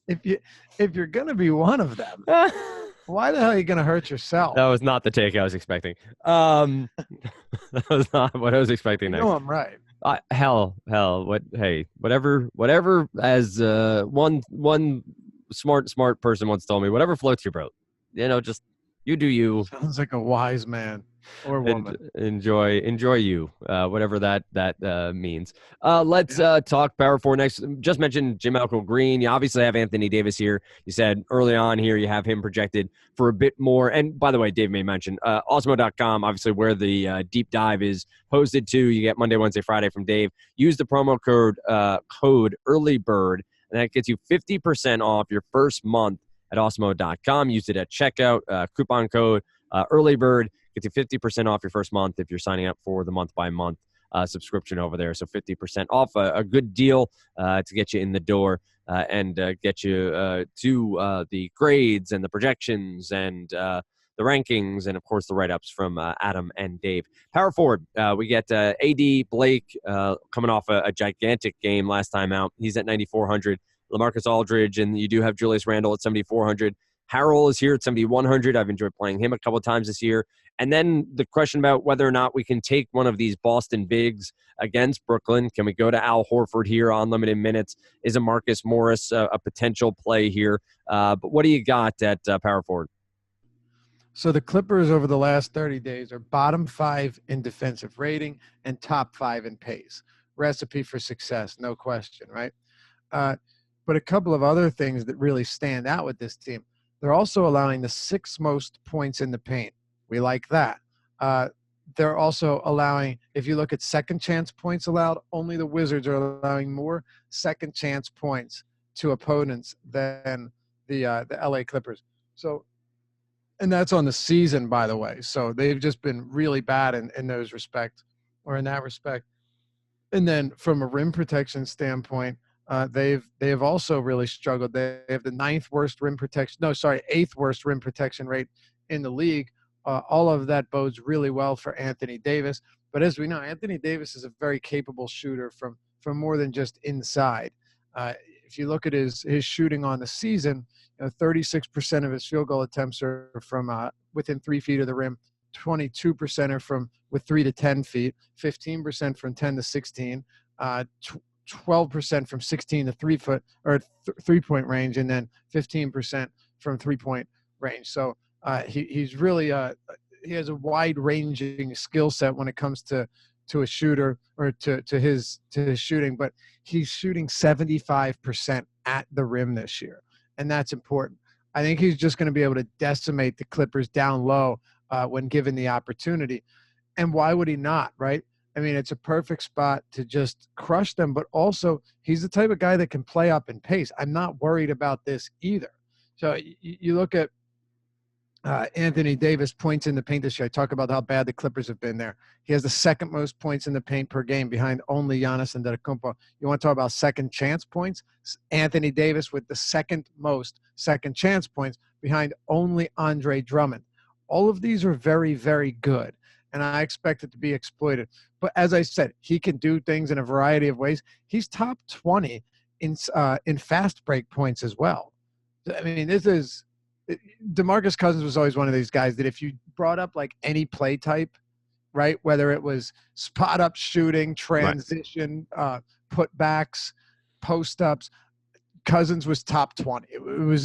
if you're going to be one of them, why the hell are you going to hurt yourself? That was not the take I was expecting. That was not what I was expecting next. No, I'm right. Hell, what? Hey, whatever. As one smart person once told me, whatever floats your boat. Just you do you. Sounds like a wise man or woman. Enjoy you, whatever that means. Let's talk power forward next. Just mentioned Jim Green. You obviously have Anthony Davis here. You said early on here you have him projected for a bit more. And by the way, Dave may mention Osmo.com, obviously where the deep dive is posted to. You get Monday, Wednesday, Friday from Dave. Use the promo code Early Bird, and that gets you 50% off your first month at Osmo.com. Use it at checkout. Coupon code Early Bird gets you 50% off your first month if you're signing up for the month-by-month subscription over there. So 50% off, a good deal to get you in the door and get you to the grades and the projections and the rankings and, of course, the write-ups from Adam and Dave. Power forward, we get AD Blake coming off a gigantic game last time out. He's at 9,400. LaMarcus Aldridge, and you do have Julius Randle at 7,400. Harrell is here at 7,100. I've enjoyed playing him a couple of times this year. And then the question about whether or not we can take one of these Boston bigs against Brooklyn. Can we go to Al Horford here on limited minutes? Is a Marcus Morris a potential play here? But what do you got at power forward? So the Clippers over the last 30 days are bottom 5 in defensive rating and top 5 in pace. Recipe for success, no question, right? But a couple of other things that really stand out with this team. They're also allowing the 6th most points in the paint. We like that. They're also allowing, if you look at second chance points allowed, only the Wizards are allowing more second chance points to opponents than the LA Clippers. So, and that's on the season, by the way. So they've just been really bad in those respects, or in that respect. And then from a rim protection standpoint, they have also really struggled. They have the 8th worst rim protection rate in the league. All of that bodes really well for Anthony Davis. But as we know, Anthony Davis is a very capable shooter from more than just inside. If you look at his shooting on the season, 36% of his field goal attempts are from within 3 feet of the rim, 22% are from with 3 to 10 feet, 15% from 10 to 16, 12% from 16 to 3-point range, and then 15% from 3-point range. So he's really he has a wide-ranging skill set when it comes to a shooter or to his shooting, but he's shooting 75% at the rim this year, and that's important. I think he's just going to be able to decimate the Clippers down low when given the opportunity. And why would he not, right? I mean, it's a perfect spot to just crush them, but also he's the type of guy that can play up in pace. I'm not worried about this either. So you look at Anthony Davis points in the paint this year. I talk about how bad the Clippers have been there. He has the 2nd most points in the paint per game behind only Giannis Antetokounmpo. You want to talk about second chance points? Anthony Davis with the 2nd most second chance points behind only Andre Drummond. All of these are very, very good. and I expect it to be exploited. But as I said, he can do things in a variety of ways. He's top 20 in fast break points as well. I mean, this is DeMarcus Cousins was always one of these guys that if you brought up like any play type, right, whether it was spot up shooting, transition, putbacks, post ups, Cousins was top 20.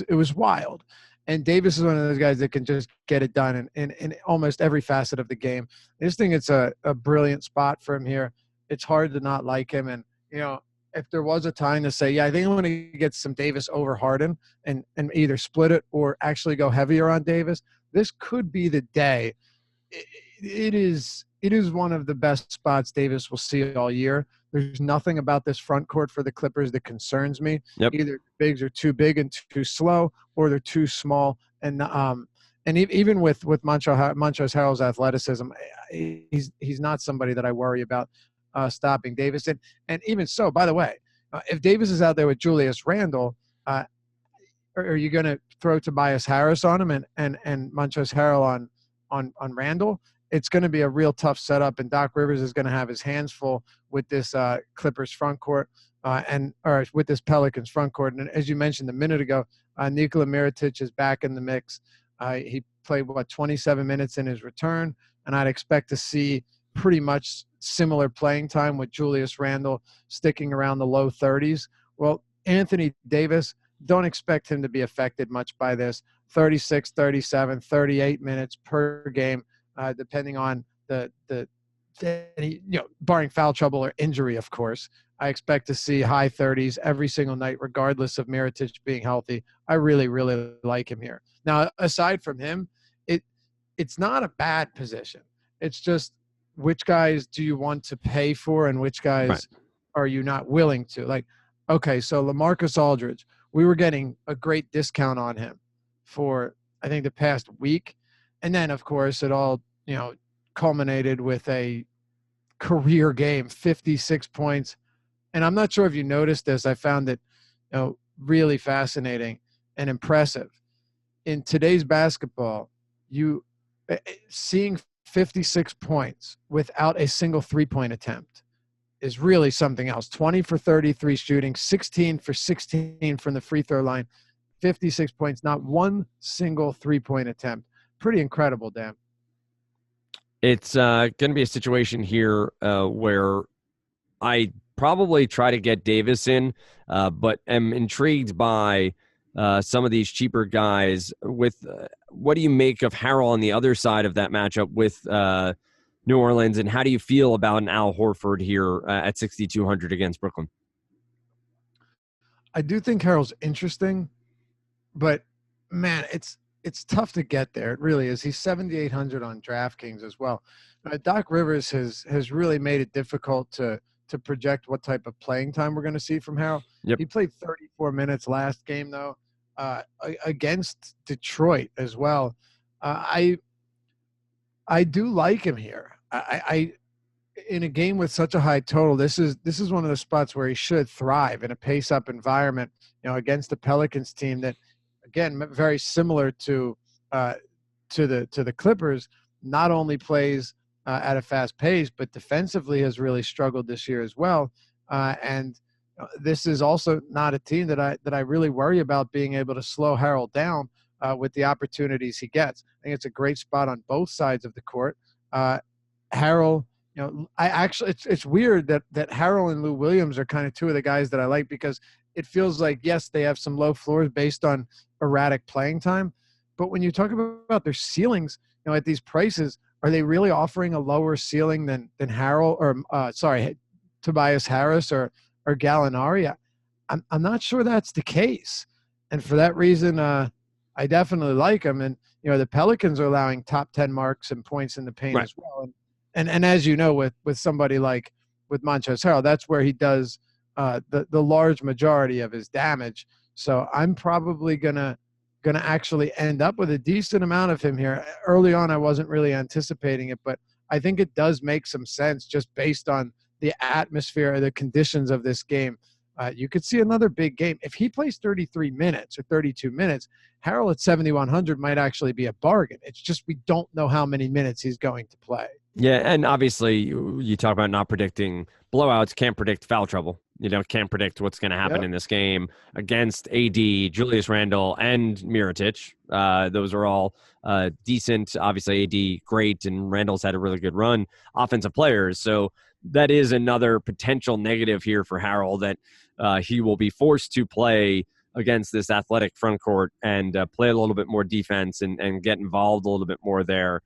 It was wild. And Davis is one of those guys that can just get it done in almost every facet of the game. I just think it's a brilliant spot for him here. It's hard to not like him. And, you know, if there was a time to say, yeah, I think I'm going to get some Davis over Harden and either split it or actually go heavier on Davis, this could be the day. It is one of the best spots Davis will see all year. There's nothing about this front court for the Clippers that concerns me. Yep. Either bigs are too big and too slow, or they're too small. And even with Montrezl Harrell's athleticism, he's not somebody that I worry about stopping Davis. And even so, by the way, if Davis is out there with Julius Randle, are you going to throw Tobias Harris on him and Montrezl Harrell on Randle? It's going to be a real tough setup, and Doc Rivers is going to have his hands full with this Clippers front court or with this Pelicans front court. And as you mentioned a minute ago, Nikola Mirotic is back in the mix. He played 27 minutes in his return, and I'd expect to see pretty much similar playing time with Julius Randle sticking around the low 30s. Well, Anthony Davis, don't expect him to be affected much by this. 36, 37, 38 minutes per game. Depending on barring foul trouble or injury, of course. I expect to see high 30s every single night, regardless of Mirotic being healthy. I really, really like him here. Now, aside from him, it's not a bad position. It's just which guys do you want to pay for and which guys are you not willing to? Like, okay, so LaMarcus Aldridge, we were getting a great discount on him for, I think, the past week. And then, of course, it all, culminated with a career game, 56 points. And I'm not sure if you noticed this. I found it, really fascinating and impressive. In today's basketball, seeing 56 points without a single three-point attempt is really something else. 20 for 33 shooting, 16 for 16 from the free throw line, 56 points, not one single three-point attempt. Pretty incredible, Dan. It's going to be a situation here where I probably try to get Davis in, but am intrigued by some of these cheaper guys. With what do you make of Harrell on the other side of that matchup with New Orleans, and how do you feel about an Al Horford here at 6,200 against Brooklyn? I do think Harrell's interesting, but man, it's tough to get there. It really is. He's 7,800 on DraftKings as well. Doc Rivers has really made it difficult to project what type of playing time we're going to see from Harrell. Yep. He played 34 minutes last game, though, against Detroit as well. I do like him here. I in a game with such a high total, this is one of the spots where he should thrive in a pace-up environment, against the Pelicans team that, again, very similar to the Clippers, not only plays at a fast pace, but defensively has really struggled this year as well. And this is also not a team that I really worry about being able to slow Harrell down with the opportunities he gets. I think it's a great spot on both sides of the court. Harrell, it's weird that Harrell and Lou Williams are kind of two of the guys that I like, because it feels like, yes, they have some low floors based on erratic playing time. But when you talk about their ceilings, at these prices, are they really offering a lower ceiling than Harrell or Tobias Harris or Gallinari? I'm not sure that's the case. And for that reason, I definitely like him. And, the Pelicans are allowing top 10 marks and points in the paint as well. And as you know, with somebody like with Montrezl Harrell, that's where he does the large majority of his damage. So I'm probably gonna actually end up with a decent amount of him here. Early on, I wasn't really anticipating it, but I think it does make some sense just based on the atmosphere, the conditions of this game. You could see another big game. If he plays 33 minutes or 32 minutes, Harrell at 7,100 might actually be a bargain. It's just we don't know how many minutes he's going to play. Yeah, and obviously you talk about not predicting blowouts, can't predict foul trouble. Can't predict what's going to happen Yep. in this game against AD, Julius Randle, and Mirotic. Those are all decent. Obviously, AD great, and Randle's had a really good run. Offensive players, so that is another potential negative here for Harrell that he will be forced to play against this athletic front court and play a little bit more defense and get involved a little bit more there.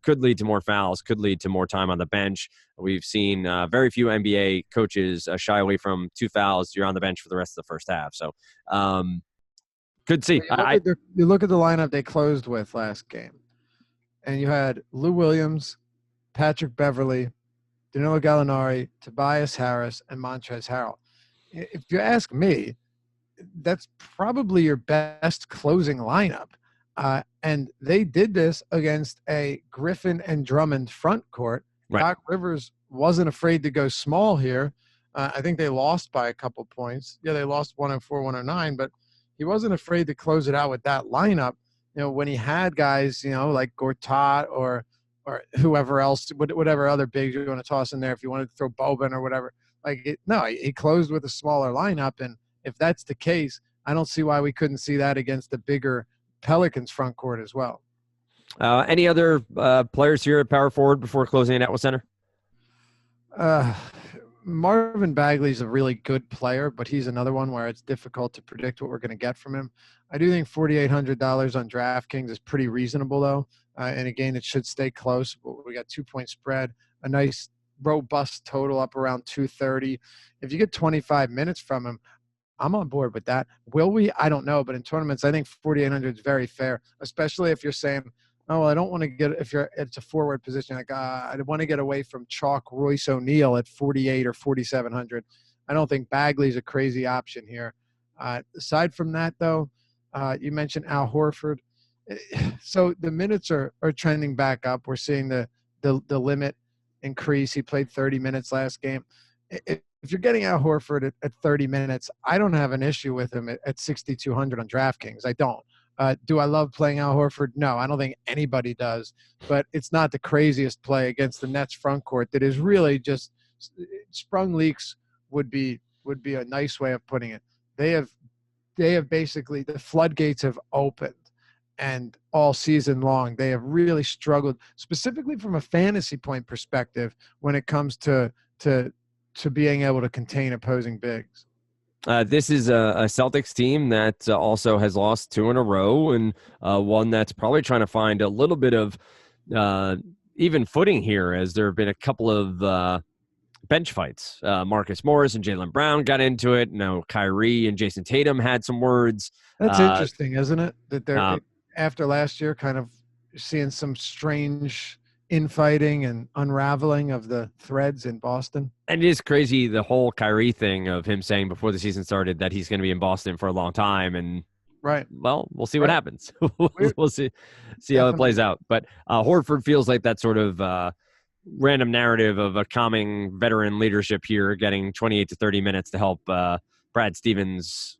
Could lead to more fouls, could lead to more time on the bench. We've seen very few NBA coaches shy away from 2 fouls. You're on the bench for the rest of the first half. So, could see. You look at the lineup they closed with last game, and you had Lou Williams, Patrick Beverly, Danilo Gallinari, Tobias Harris, and Montrezl Harrell. If you ask me, that's probably your best closing lineup. And they did this against a Griffin and Drummond front court. Right. Doc Rivers wasn't afraid to go small here. I think they lost by a couple points. Yeah, they lost 104, 109, but he wasn't afraid to close it out with that lineup. When he had guys, like Gortat or whoever else, whatever other bigs you want to toss in there, if you wanted to throw Boban or whatever. He closed with a smaller lineup, and if that's the case, I don't see why we couldn't see that against the bigger Pelicans front court as well. Any other players here at power forward before closing it out with center? Marvin Bagley's a really good player, but he's another one where it's difficult to predict what we're going to get from him. I do think $4,800 on DraftKings is pretty reasonable, though. And again, it should stay close. We got 2-point spread, a nice robust total up around 230. If you get 25 minutes from him, I'm on board with that. Will we? I don't know. But in tournaments, I think 4,800 is very fair, especially if you're saying, oh, well, I don't want to get – if it's a forward position, like I want to get away from chalk Royce O'Neal at 48 or 4,700. I don't think Bagley's a crazy option here. Aside from that, though, you mentioned Al Horford. So the minutes are trending back up. We're seeing the limit increase. He played 30 minutes last game. If you're getting Al Horford at 30 minutes, I don't have an issue with him at 6,200 on DraftKings. I don't. Do I love playing Al Horford? No, I don't think anybody does. But it's not the craziest play against the Nets front court that is really just sprung leaks would be a nice way of putting it. They have basically, the floodgates have opened, and all season long they have really struggled, specifically from a fantasy point perspective, when it comes to being able to contain opposing bigs. This is a Celtics team that also has lost 2 in a row, and one that's probably trying to find a little bit of even footing here, as there have been a couple of bench fights. Marcus Morris and Jaylen Brown got into it. Kyrie and Jason Tatum had some words. That's interesting, isn't it? That they're after last year kind of seeing some strange infighting and unraveling of the threads in Boston. And it is crazy, the whole Kyrie thing of him saying before the season started that he's going to be in Boston for a long time. And right. Well, we'll see what happens. We'll see how it plays out. But Horford feels like that sort of random narrative of a calming veteran leadership here, getting 28 to 30 minutes to help Brad Stevens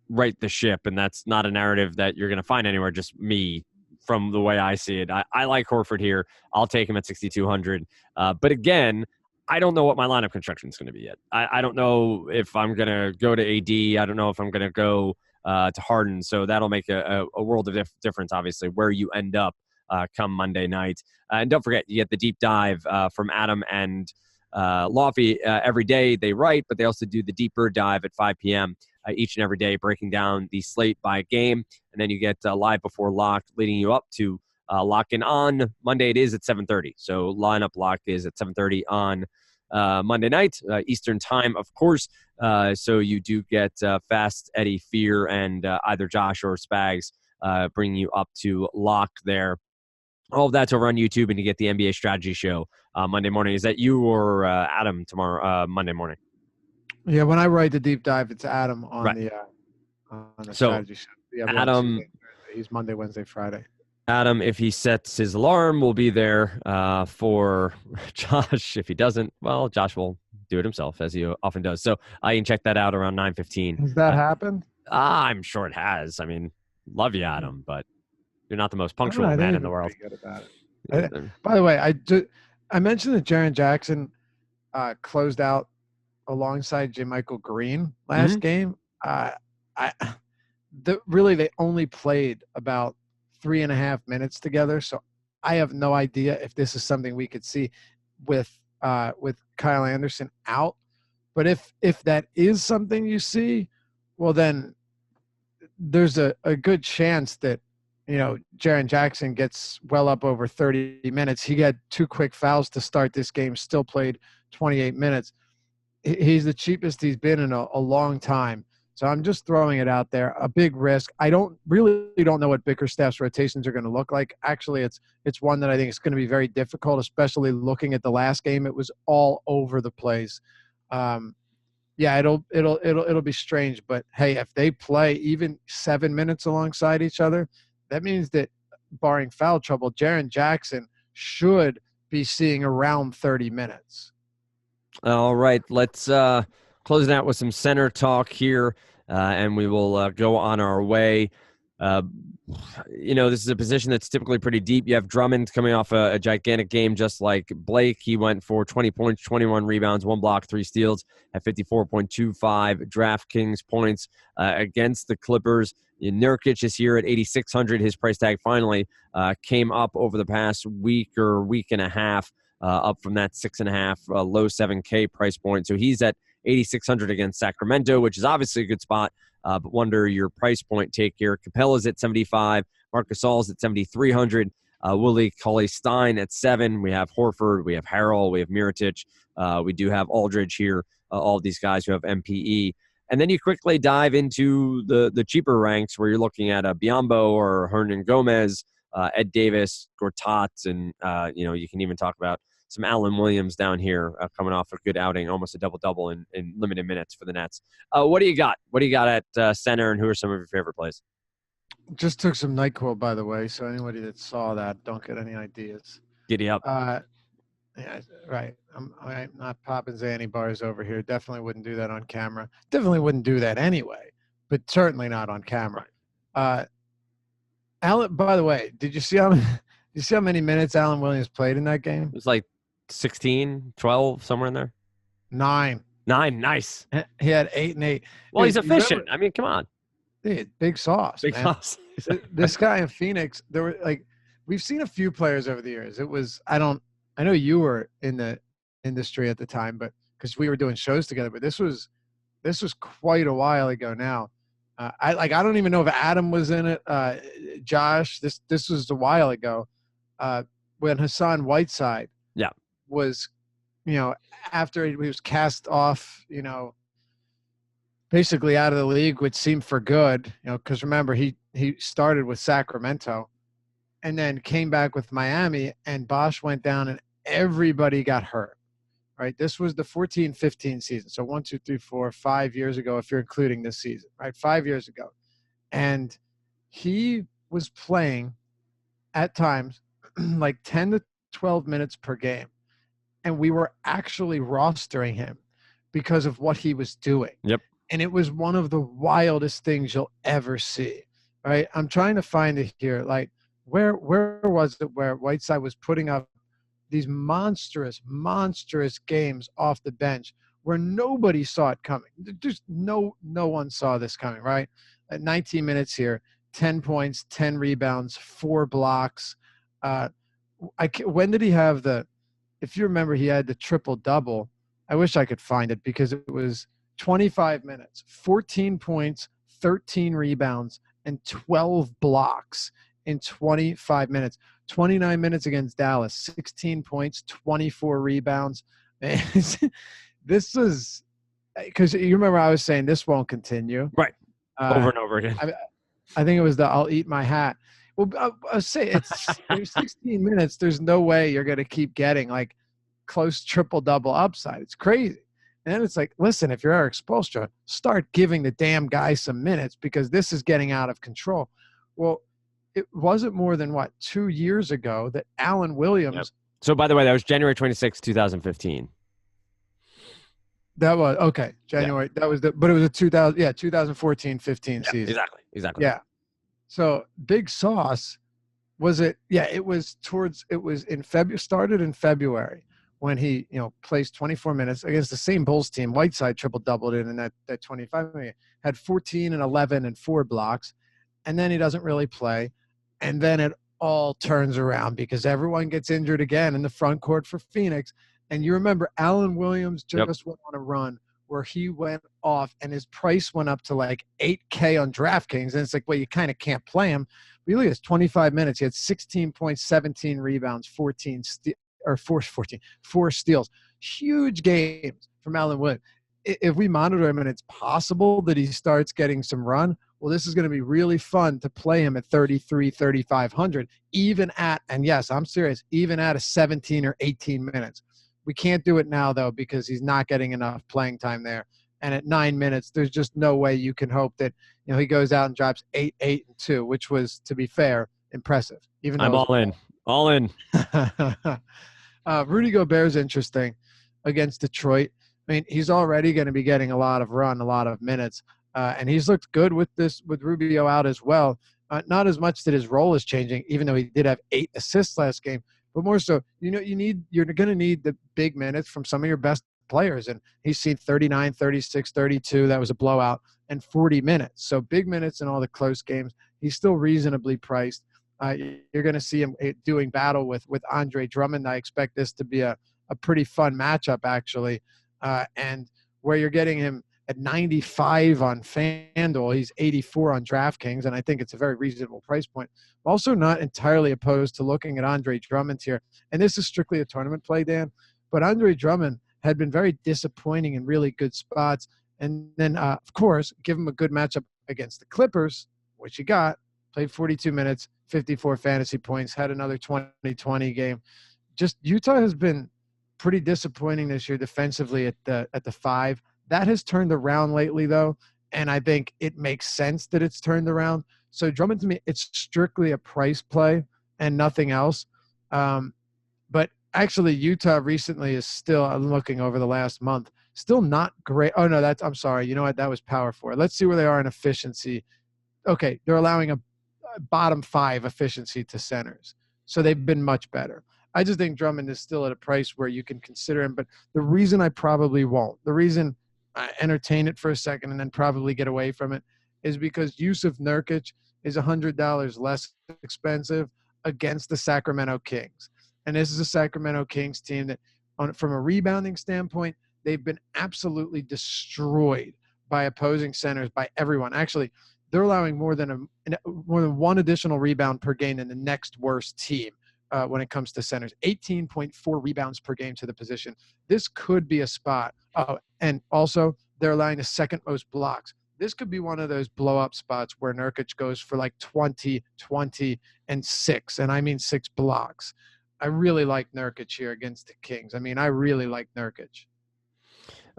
right the ship. And that's not a narrative that you're going to find anywhere, just me. From the way I see it, I like Horford here. I'll take him at 6,200. But again, I don't know what my lineup construction is going to be yet. I don't know if I'm going to go to AD. I don't know if I'm going to go to Harden. So that'll make a world of difference, obviously, where you end up come Monday night. And don't forget, you get the deep dive from Adam and Lofty every day. They write, but they also do the deeper dive at 5 p.m. Each and every day, breaking down the slate by game. And then you get live before lock, leading you up to locking on Monday. It is at 7:30. So lineup lock is at 7:30 on Monday night, Eastern time, of course. So you do get Fast Eddie Fear and either Josh or Spags bringing you up to lock there. All of that's over on YouTube, and you get the NBA strategy show Monday morning. Is that you or Adam tomorrow, Monday morning? Yeah, when I write the deep dive, it's Adam on right. the strategy show. Yeah, Adam, he's Monday, Wednesday, Friday. Adam, if he sets his alarm, will be there for Josh. If he doesn't, well, Josh will do it himself, as he often does. So you can check that out around 9:15. Has that happened? I'm sure it has. I mean, love you, Adam, but you're not the most punctual man in the world. Good about it. By the way, I mentioned that Jaren Jackson closed out alongside Michael Green last game. Really, they only played about 3.5 minutes together. So I have no idea if this is something we could see with Kyle Anderson out. But if that is something you see, well, then there's a good chance that, Jaren Jackson gets well up over 30 minutes. He got 2 quick fouls to start this game, still played 28 minutes. He's the cheapest he's been in a long time. So I'm just throwing it out there. A big risk. I don't know what Bickerstaff's rotations are going to look like. Actually, it's one that I think is going to be very difficult, especially looking at the last game. It was all over the place. Yeah, it'll be strange. But hey, if they play even 7 minutes alongside each other, that means that, barring foul trouble, Jaren Jackson should be seeing around 30 minutes. All right, let's close it out with some center talk here, and we will go on our way. This is a position that's typically pretty deep. You have Drummond coming off a gigantic game just like Blake. He went for 20 points, 21 rebounds, 1 block, 3 steals at 54.25 DraftKings points against the Clippers. Nurkic is here at 8,600. His price tag finally came up over the past week or week and a half, up from that 6.5, low 7K price point. So he's at 8,600 against Sacramento, which is obviously a good spot. But wonder your price point take here. Capella's at 75. Marc Gasol's at 7,300. Willie Cauley-Stein at 7. We have Horford. We have Harrell. We have Mirotic. We do have Aldridge here. All of these guys who have MPE. And then you quickly dive into the cheaper ranks where you're looking at a Biyombo or Hernan Gomez, Ed Davis, Gortat, and you can even talk about some Alan Williams down here coming off a good outing, almost a double-double in limited minutes for the Nets. What do you got? What do you got at center, and who are some of your favorite plays? Just took some NyQuil, by the way, so anybody that saw that, don't get any ideas. Giddy up. Yeah, right. I'm not popping Xanny bars over here. Definitely wouldn't do that on camera. Definitely wouldn't do that anyway, but certainly not on camera. Alan, by the way, did you see how many minutes Alan Williams played in that game? It was like 16, 12, somewhere in there. 9. Nice. He had 8 and 8. Well, he's efficient. I mean, come on. Dude, big sauce. Big man. sauce. This guy in Phoenix, there were we've seen a few players over the years. It was I know you were in the industry at the time, but because we were doing shows together, but this was quite a while ago now. I don't even know if Adam was in it. Josh, this was a while ago, when Hassan Whiteside was, after he was cast off, basically out of the league, which seemed for good, because remember he started with Sacramento and then came back with Miami, and Bosch went down and everybody got hurt, right? This was the 14-15 season. So 1, 2, 3, 4, 5 years ago, if you're including this season, right? 5 years ago. And he was playing at times like 10 to 12 minutes per game. And we were actually rostering him because of what he was doing. Yep. And it was one of the wildest things you'll ever see, right? I'm trying to find it here. Like, where was it where Whiteside was putting up these monstrous games off the bench where nobody saw it coming? Just no one saw this coming, right? At 19 minutes here, 10 points, 10 rebounds, 4 blocks. When did he have if you remember, he had the triple-double. I wish I could find it because it was 25 minutes, 14 points, 13 rebounds, and 12 blocks in 25 minutes. 29 minutes against Dallas, 16 points, 24 rebounds. This was because you remember I was saying this won't continue. Right. Over and over again. I think it was I'll eat my hat. Well, I'll say it's 16 minutes. There's no way you're going to keep getting like close triple-double upside. It's crazy. And then it's like, listen, if you're Eric Spoelstra, start giving the damn guy some minutes because this is getting out of control. Well, it wasn't more than 2 years ago that Alan Williams. Yep. So by the way, that was January 26, 2015. That was okay. January. Yeah. That was but it was a 2014-15 season. Exactly. Yeah. So Big Sauce Was it? Yeah, it was in February. Started in February when he placed 24 minutes against the same Bulls team. Whiteside triple doubled in that 25 minute, had 14 and 11 and 4 blocks, and then he doesn't really play, and then it all turns around because everyone gets injured again in the front court for Phoenix. And you remember Allen Williams just went on a run where he went off and his price went up to like $8K on DraftKings, and it's like, well, you kind of can't play him. But look at 25 minutes. He had 16 points, 17 rebounds, 4 steals. Huge games from Allen Williams. If we monitor him and it's possible that he starts getting some run, well, this is going to be really fun to play him at 3,500, even at, and yes, I'm serious, even at a 17 or 18 minutes. We can't do it now, though, because he's not getting enough playing time there. And at 9 minutes, there's just no way you can hope that he goes out and drops 8, 8, and 2, which was, to be fair, impressive. Even though I'm all in. Rudy Gobert's interesting against Detroit. I mean, he's already going to be getting a lot of run, a lot of minutes, and he's looked good with Rubio out as well. Not as much that his role is changing, even though he did have 8 assists last game, but more so, you're going to need the big minutes from some of your best players, and he's seen 39, 36, 32. That was a blowout, and 40 minutes. So big minutes in all the close games. He's still reasonably priced. You're going to see him doing battle with Andre Drummond. I expect this to be a pretty fun matchup, actually. And where you're getting him at 95 on FanDuel, he's 84 on DraftKings, and I think it's a very reasonable price point. I'm also not entirely opposed to looking at Andre Drummond here. And this is strictly a tournament play, Dan, but Andre Drummond had been very disappointing in really good spots. And then, of course, give him a good matchup against the Clippers, which he got, played 42 minutes, 54 fantasy points, had another 20-20 game. Just Utah has been pretty disappointing this year defensively at the 5. That has turned around lately, though, and I think it makes sense that it's turned around. So Drummond, to me, it's strictly a price play and nothing else. But actually, Utah recently is still, I'm looking over the last month, still not great. Oh, no, I'm sorry. You know what? That was power forward. Let's see where they are in efficiency. Okay, they're allowing a bottom 5 efficiency to centers. So they've been much better. I just think Drummond is still at a price where you can consider him. But the reason I probably won't, the reason I entertain it for a second and then probably get away from it, is because Yusuf Nurkic is $100 less expensive against the Sacramento Kings. And this is a Sacramento Kings team that, from a rebounding standpoint, they've been absolutely destroyed by opposing centers, by everyone. Actually, they're allowing more than one additional rebound per game than the next worst team when it comes to centers. 18.4 rebounds per game to the position. This could be a spot. Oh, and also they're allowing the second most blocks. This could be one of those blow-up spots where Nurkic goes for like 20, 20, and 6. And I mean 6 blocks. I really like Nurkic here against the Kings. I mean, I really like Nurkic.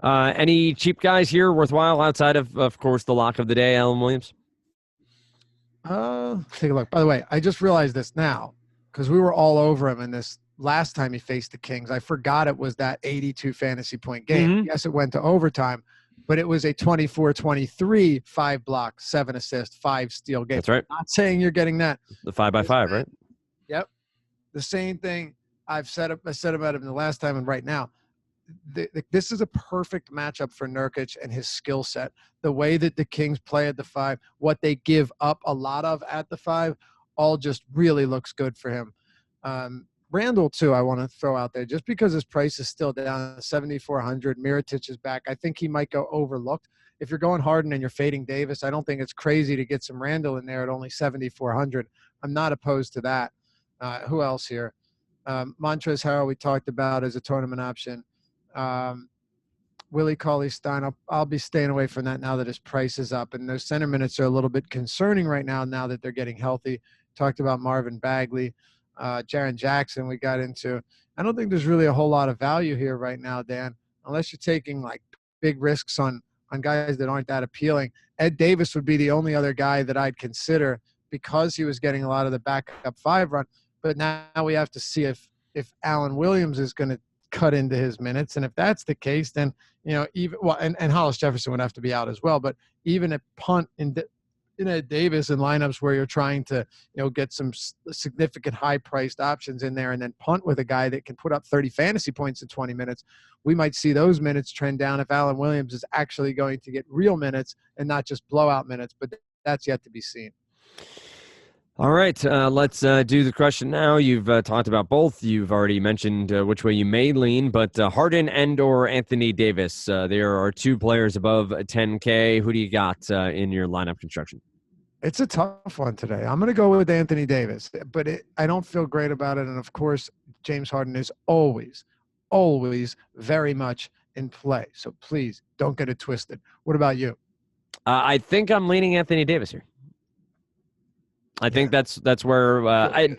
Any cheap guys here worthwhile outside of course, the lock of the day, Allen Williams? Take a look. By the way, I just realized this now because we were all over him in this last time he faced the Kings. I forgot it was that 82 fantasy point game. Mm-hmm. Yes, it went to overtime, but it was a 24-23, 5 block, 7 assist, 5 steal game. That's right. I'm not saying you're getting that. The 5x5, right? Yep. The same thing I said about him the last time and right now. This is a perfect matchup for Nurkic and his skill set. The way that the Kings play at the 5, what they give up a lot of at the 5, all just really looks good for him. Randall, too, I want to throw out there, just because his price is still down 7,400. Mirotic is back. I think he might go overlooked. If you're going Harden and you're fading Davis, I don't think it's crazy to get some Randall in there at only 7,400. I'm not opposed to that. Who else here? Montrezl Harrell we talked about as a tournament option. Willie Cauley-Stein, I'll be staying away from that now that his price is up. And those center minutes are a little bit concerning right now that they're getting healthy. Talked about Marvin Bagley. Jaren Jackson we got into. I don't think there's really a whole lot of value here right now, Dan, unless you're taking like big risks on guys that aren't that appealing. Ed Davis would be the only other guy that I'd consider because he was getting a lot of the backup 5 run. But now we have to see if Allen Williams is going to cut into his minutes. And if that's the case, then, and Hollis Jefferson would have to be out as well. But even at punt Ed Davis in lineups where you're trying to, get some significant high-priced options in there and then punt with a guy that can put up 30 fantasy points in 20 minutes, we might see those minutes trend down if Alan Williams is actually going to get real minutes and not just blowout minutes, but that's yet to be seen. All right, let's do the question now. You've talked about both. You've already mentioned which way you may lean, but Harden and or Anthony Davis, there are two players above 10K. Who do you got in your lineup construction? It's a tough one today. I'm going to go with Anthony Davis, but I don't feel great about it. And, of course, James Harden is always very much in play. So, please don't get it twisted. What about you? I think I'm leaning Anthony Davis here. I think that's where I'm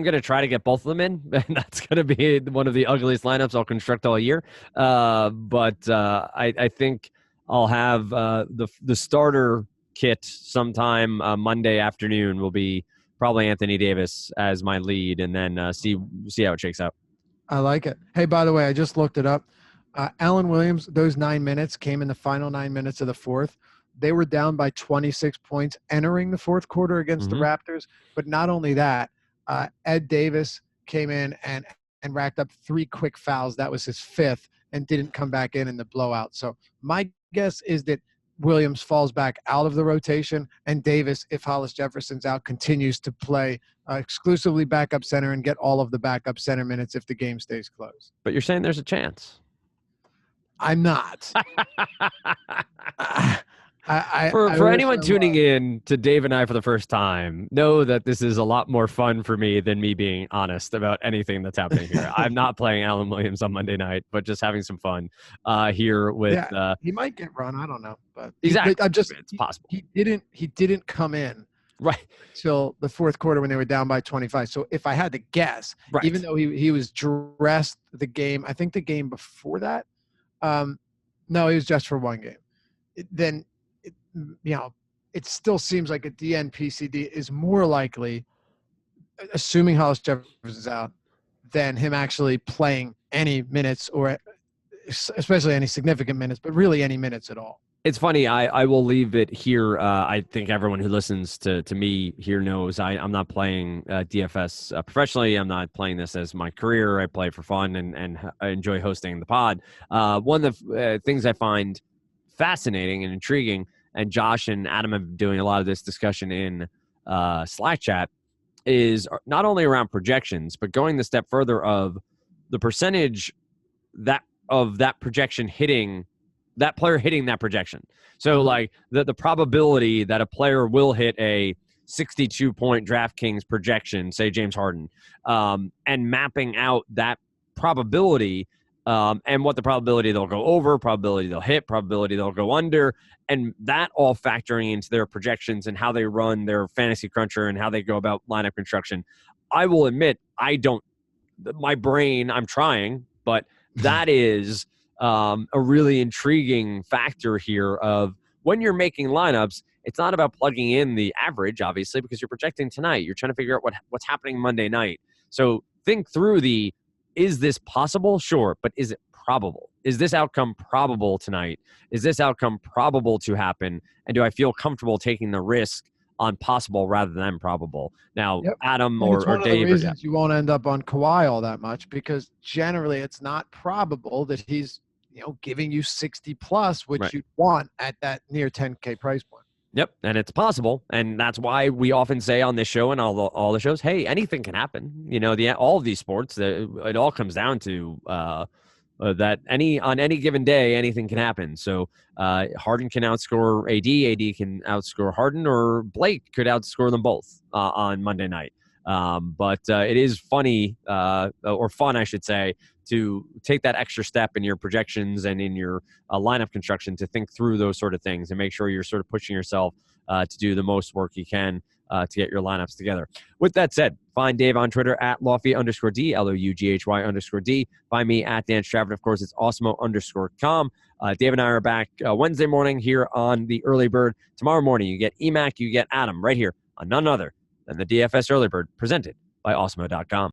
going to try to get both of them in, and that's going to be one of the ugliest lineups I'll construct all year. But I think I'll have the starter kit sometime Monday afternoon will be probably Anthony Davis as my lead, and then see how it shakes out. I like it. Hey, by the way, I just looked it up. Alan Williams, those 9 minutes came in the final 9 minutes of the fourth. They were down by 26 points entering the fourth quarter against the Raptors. But not only that, Ed Davis came in and racked up 3 quick fouls. That was his 5th and didn't come back in the blowout. So my guess is that Williams falls back out of the rotation, and Davis, if Hollis Jefferson's out, continues to play exclusively backup center and get all of the backup center minutes if the game stays close. But you're saying there's a chance. I'm not. For anyone tuning in to Dave and I for the first time, know that this is a lot more fun for me than me being honest about anything that's happening here. I'm not playing Alan Williams on Monday night, but just having some fun here with. He might get run. I don't know, but exactly, it's possible. He didn't come in right till the fourth quarter when they were down by 25. So if I had to guess, even though he was dressed the game, I think the game before that, no, he was just for one game. It still seems like a DNPCD is more likely, assuming Hollis Jefferson's out, than him actually playing any minutes or especially any significant minutes, but really any minutes at all. It's funny. I will leave it here. I think everyone who listens to me here knows I'm not playing DFS professionally. I'm not playing this as my career. I play for fun and I enjoy hosting the pod. One of the things I find fascinating and intriguing, and Josh and Adam have been doing a lot of this discussion in Slack chat, is not only around projections, but going the step further of the percentage of that projection hitting, that player hitting that projection. So like the probability that a player will hit a 62-point DraftKings projection, say James Harden, and mapping out that probability and what the probability they'll go over, probability they'll hit, probability they'll go under, and that all factoring into their projections and how they run their fantasy cruncher and how they go about lineup construction. I will admit, my brain, I'm trying, but that is a really intriguing factor here of when you're making lineups, it's not about plugging in the average, obviously, because you're projecting tonight. You're trying to figure out what's happening Monday night. So think through is this possible? Sure. But is it probable? Is this outcome probable tonight? Is this outcome probable to happen? And do I feel comfortable taking the risk on possible rather than probable? Now, Adam or Dave. One of the reasons you won't end up on Kawhi all that much, because generally it's not probable that he's giving you 60 plus, which you want at that near 10K price point. Yep, and it's possible, and that's why we often say on this show and all the shows, hey, anything can happen. All of these sports, it all comes down to that on any given day, anything can happen. So Harden can outscore AD can outscore Harden, or Blake could outscore them both on Monday night. But it is funny, or fun, I should say, to take that extra step in your projections and in your lineup construction to think through those sort of things and make sure you're sort of pushing yourself to do the most work you can to get your lineups together. With that said, find Dave on Twitter at Lofty_D, LOUGHY_D. Find me at Dan Stratford. Of course, it's Awesemo_com. Dave and I are back Wednesday morning here on the Early Bird. Tomorrow morning, you get EMAC, you get Adam right here on none other than the DFS Early Bird, presented by Awesemo.com.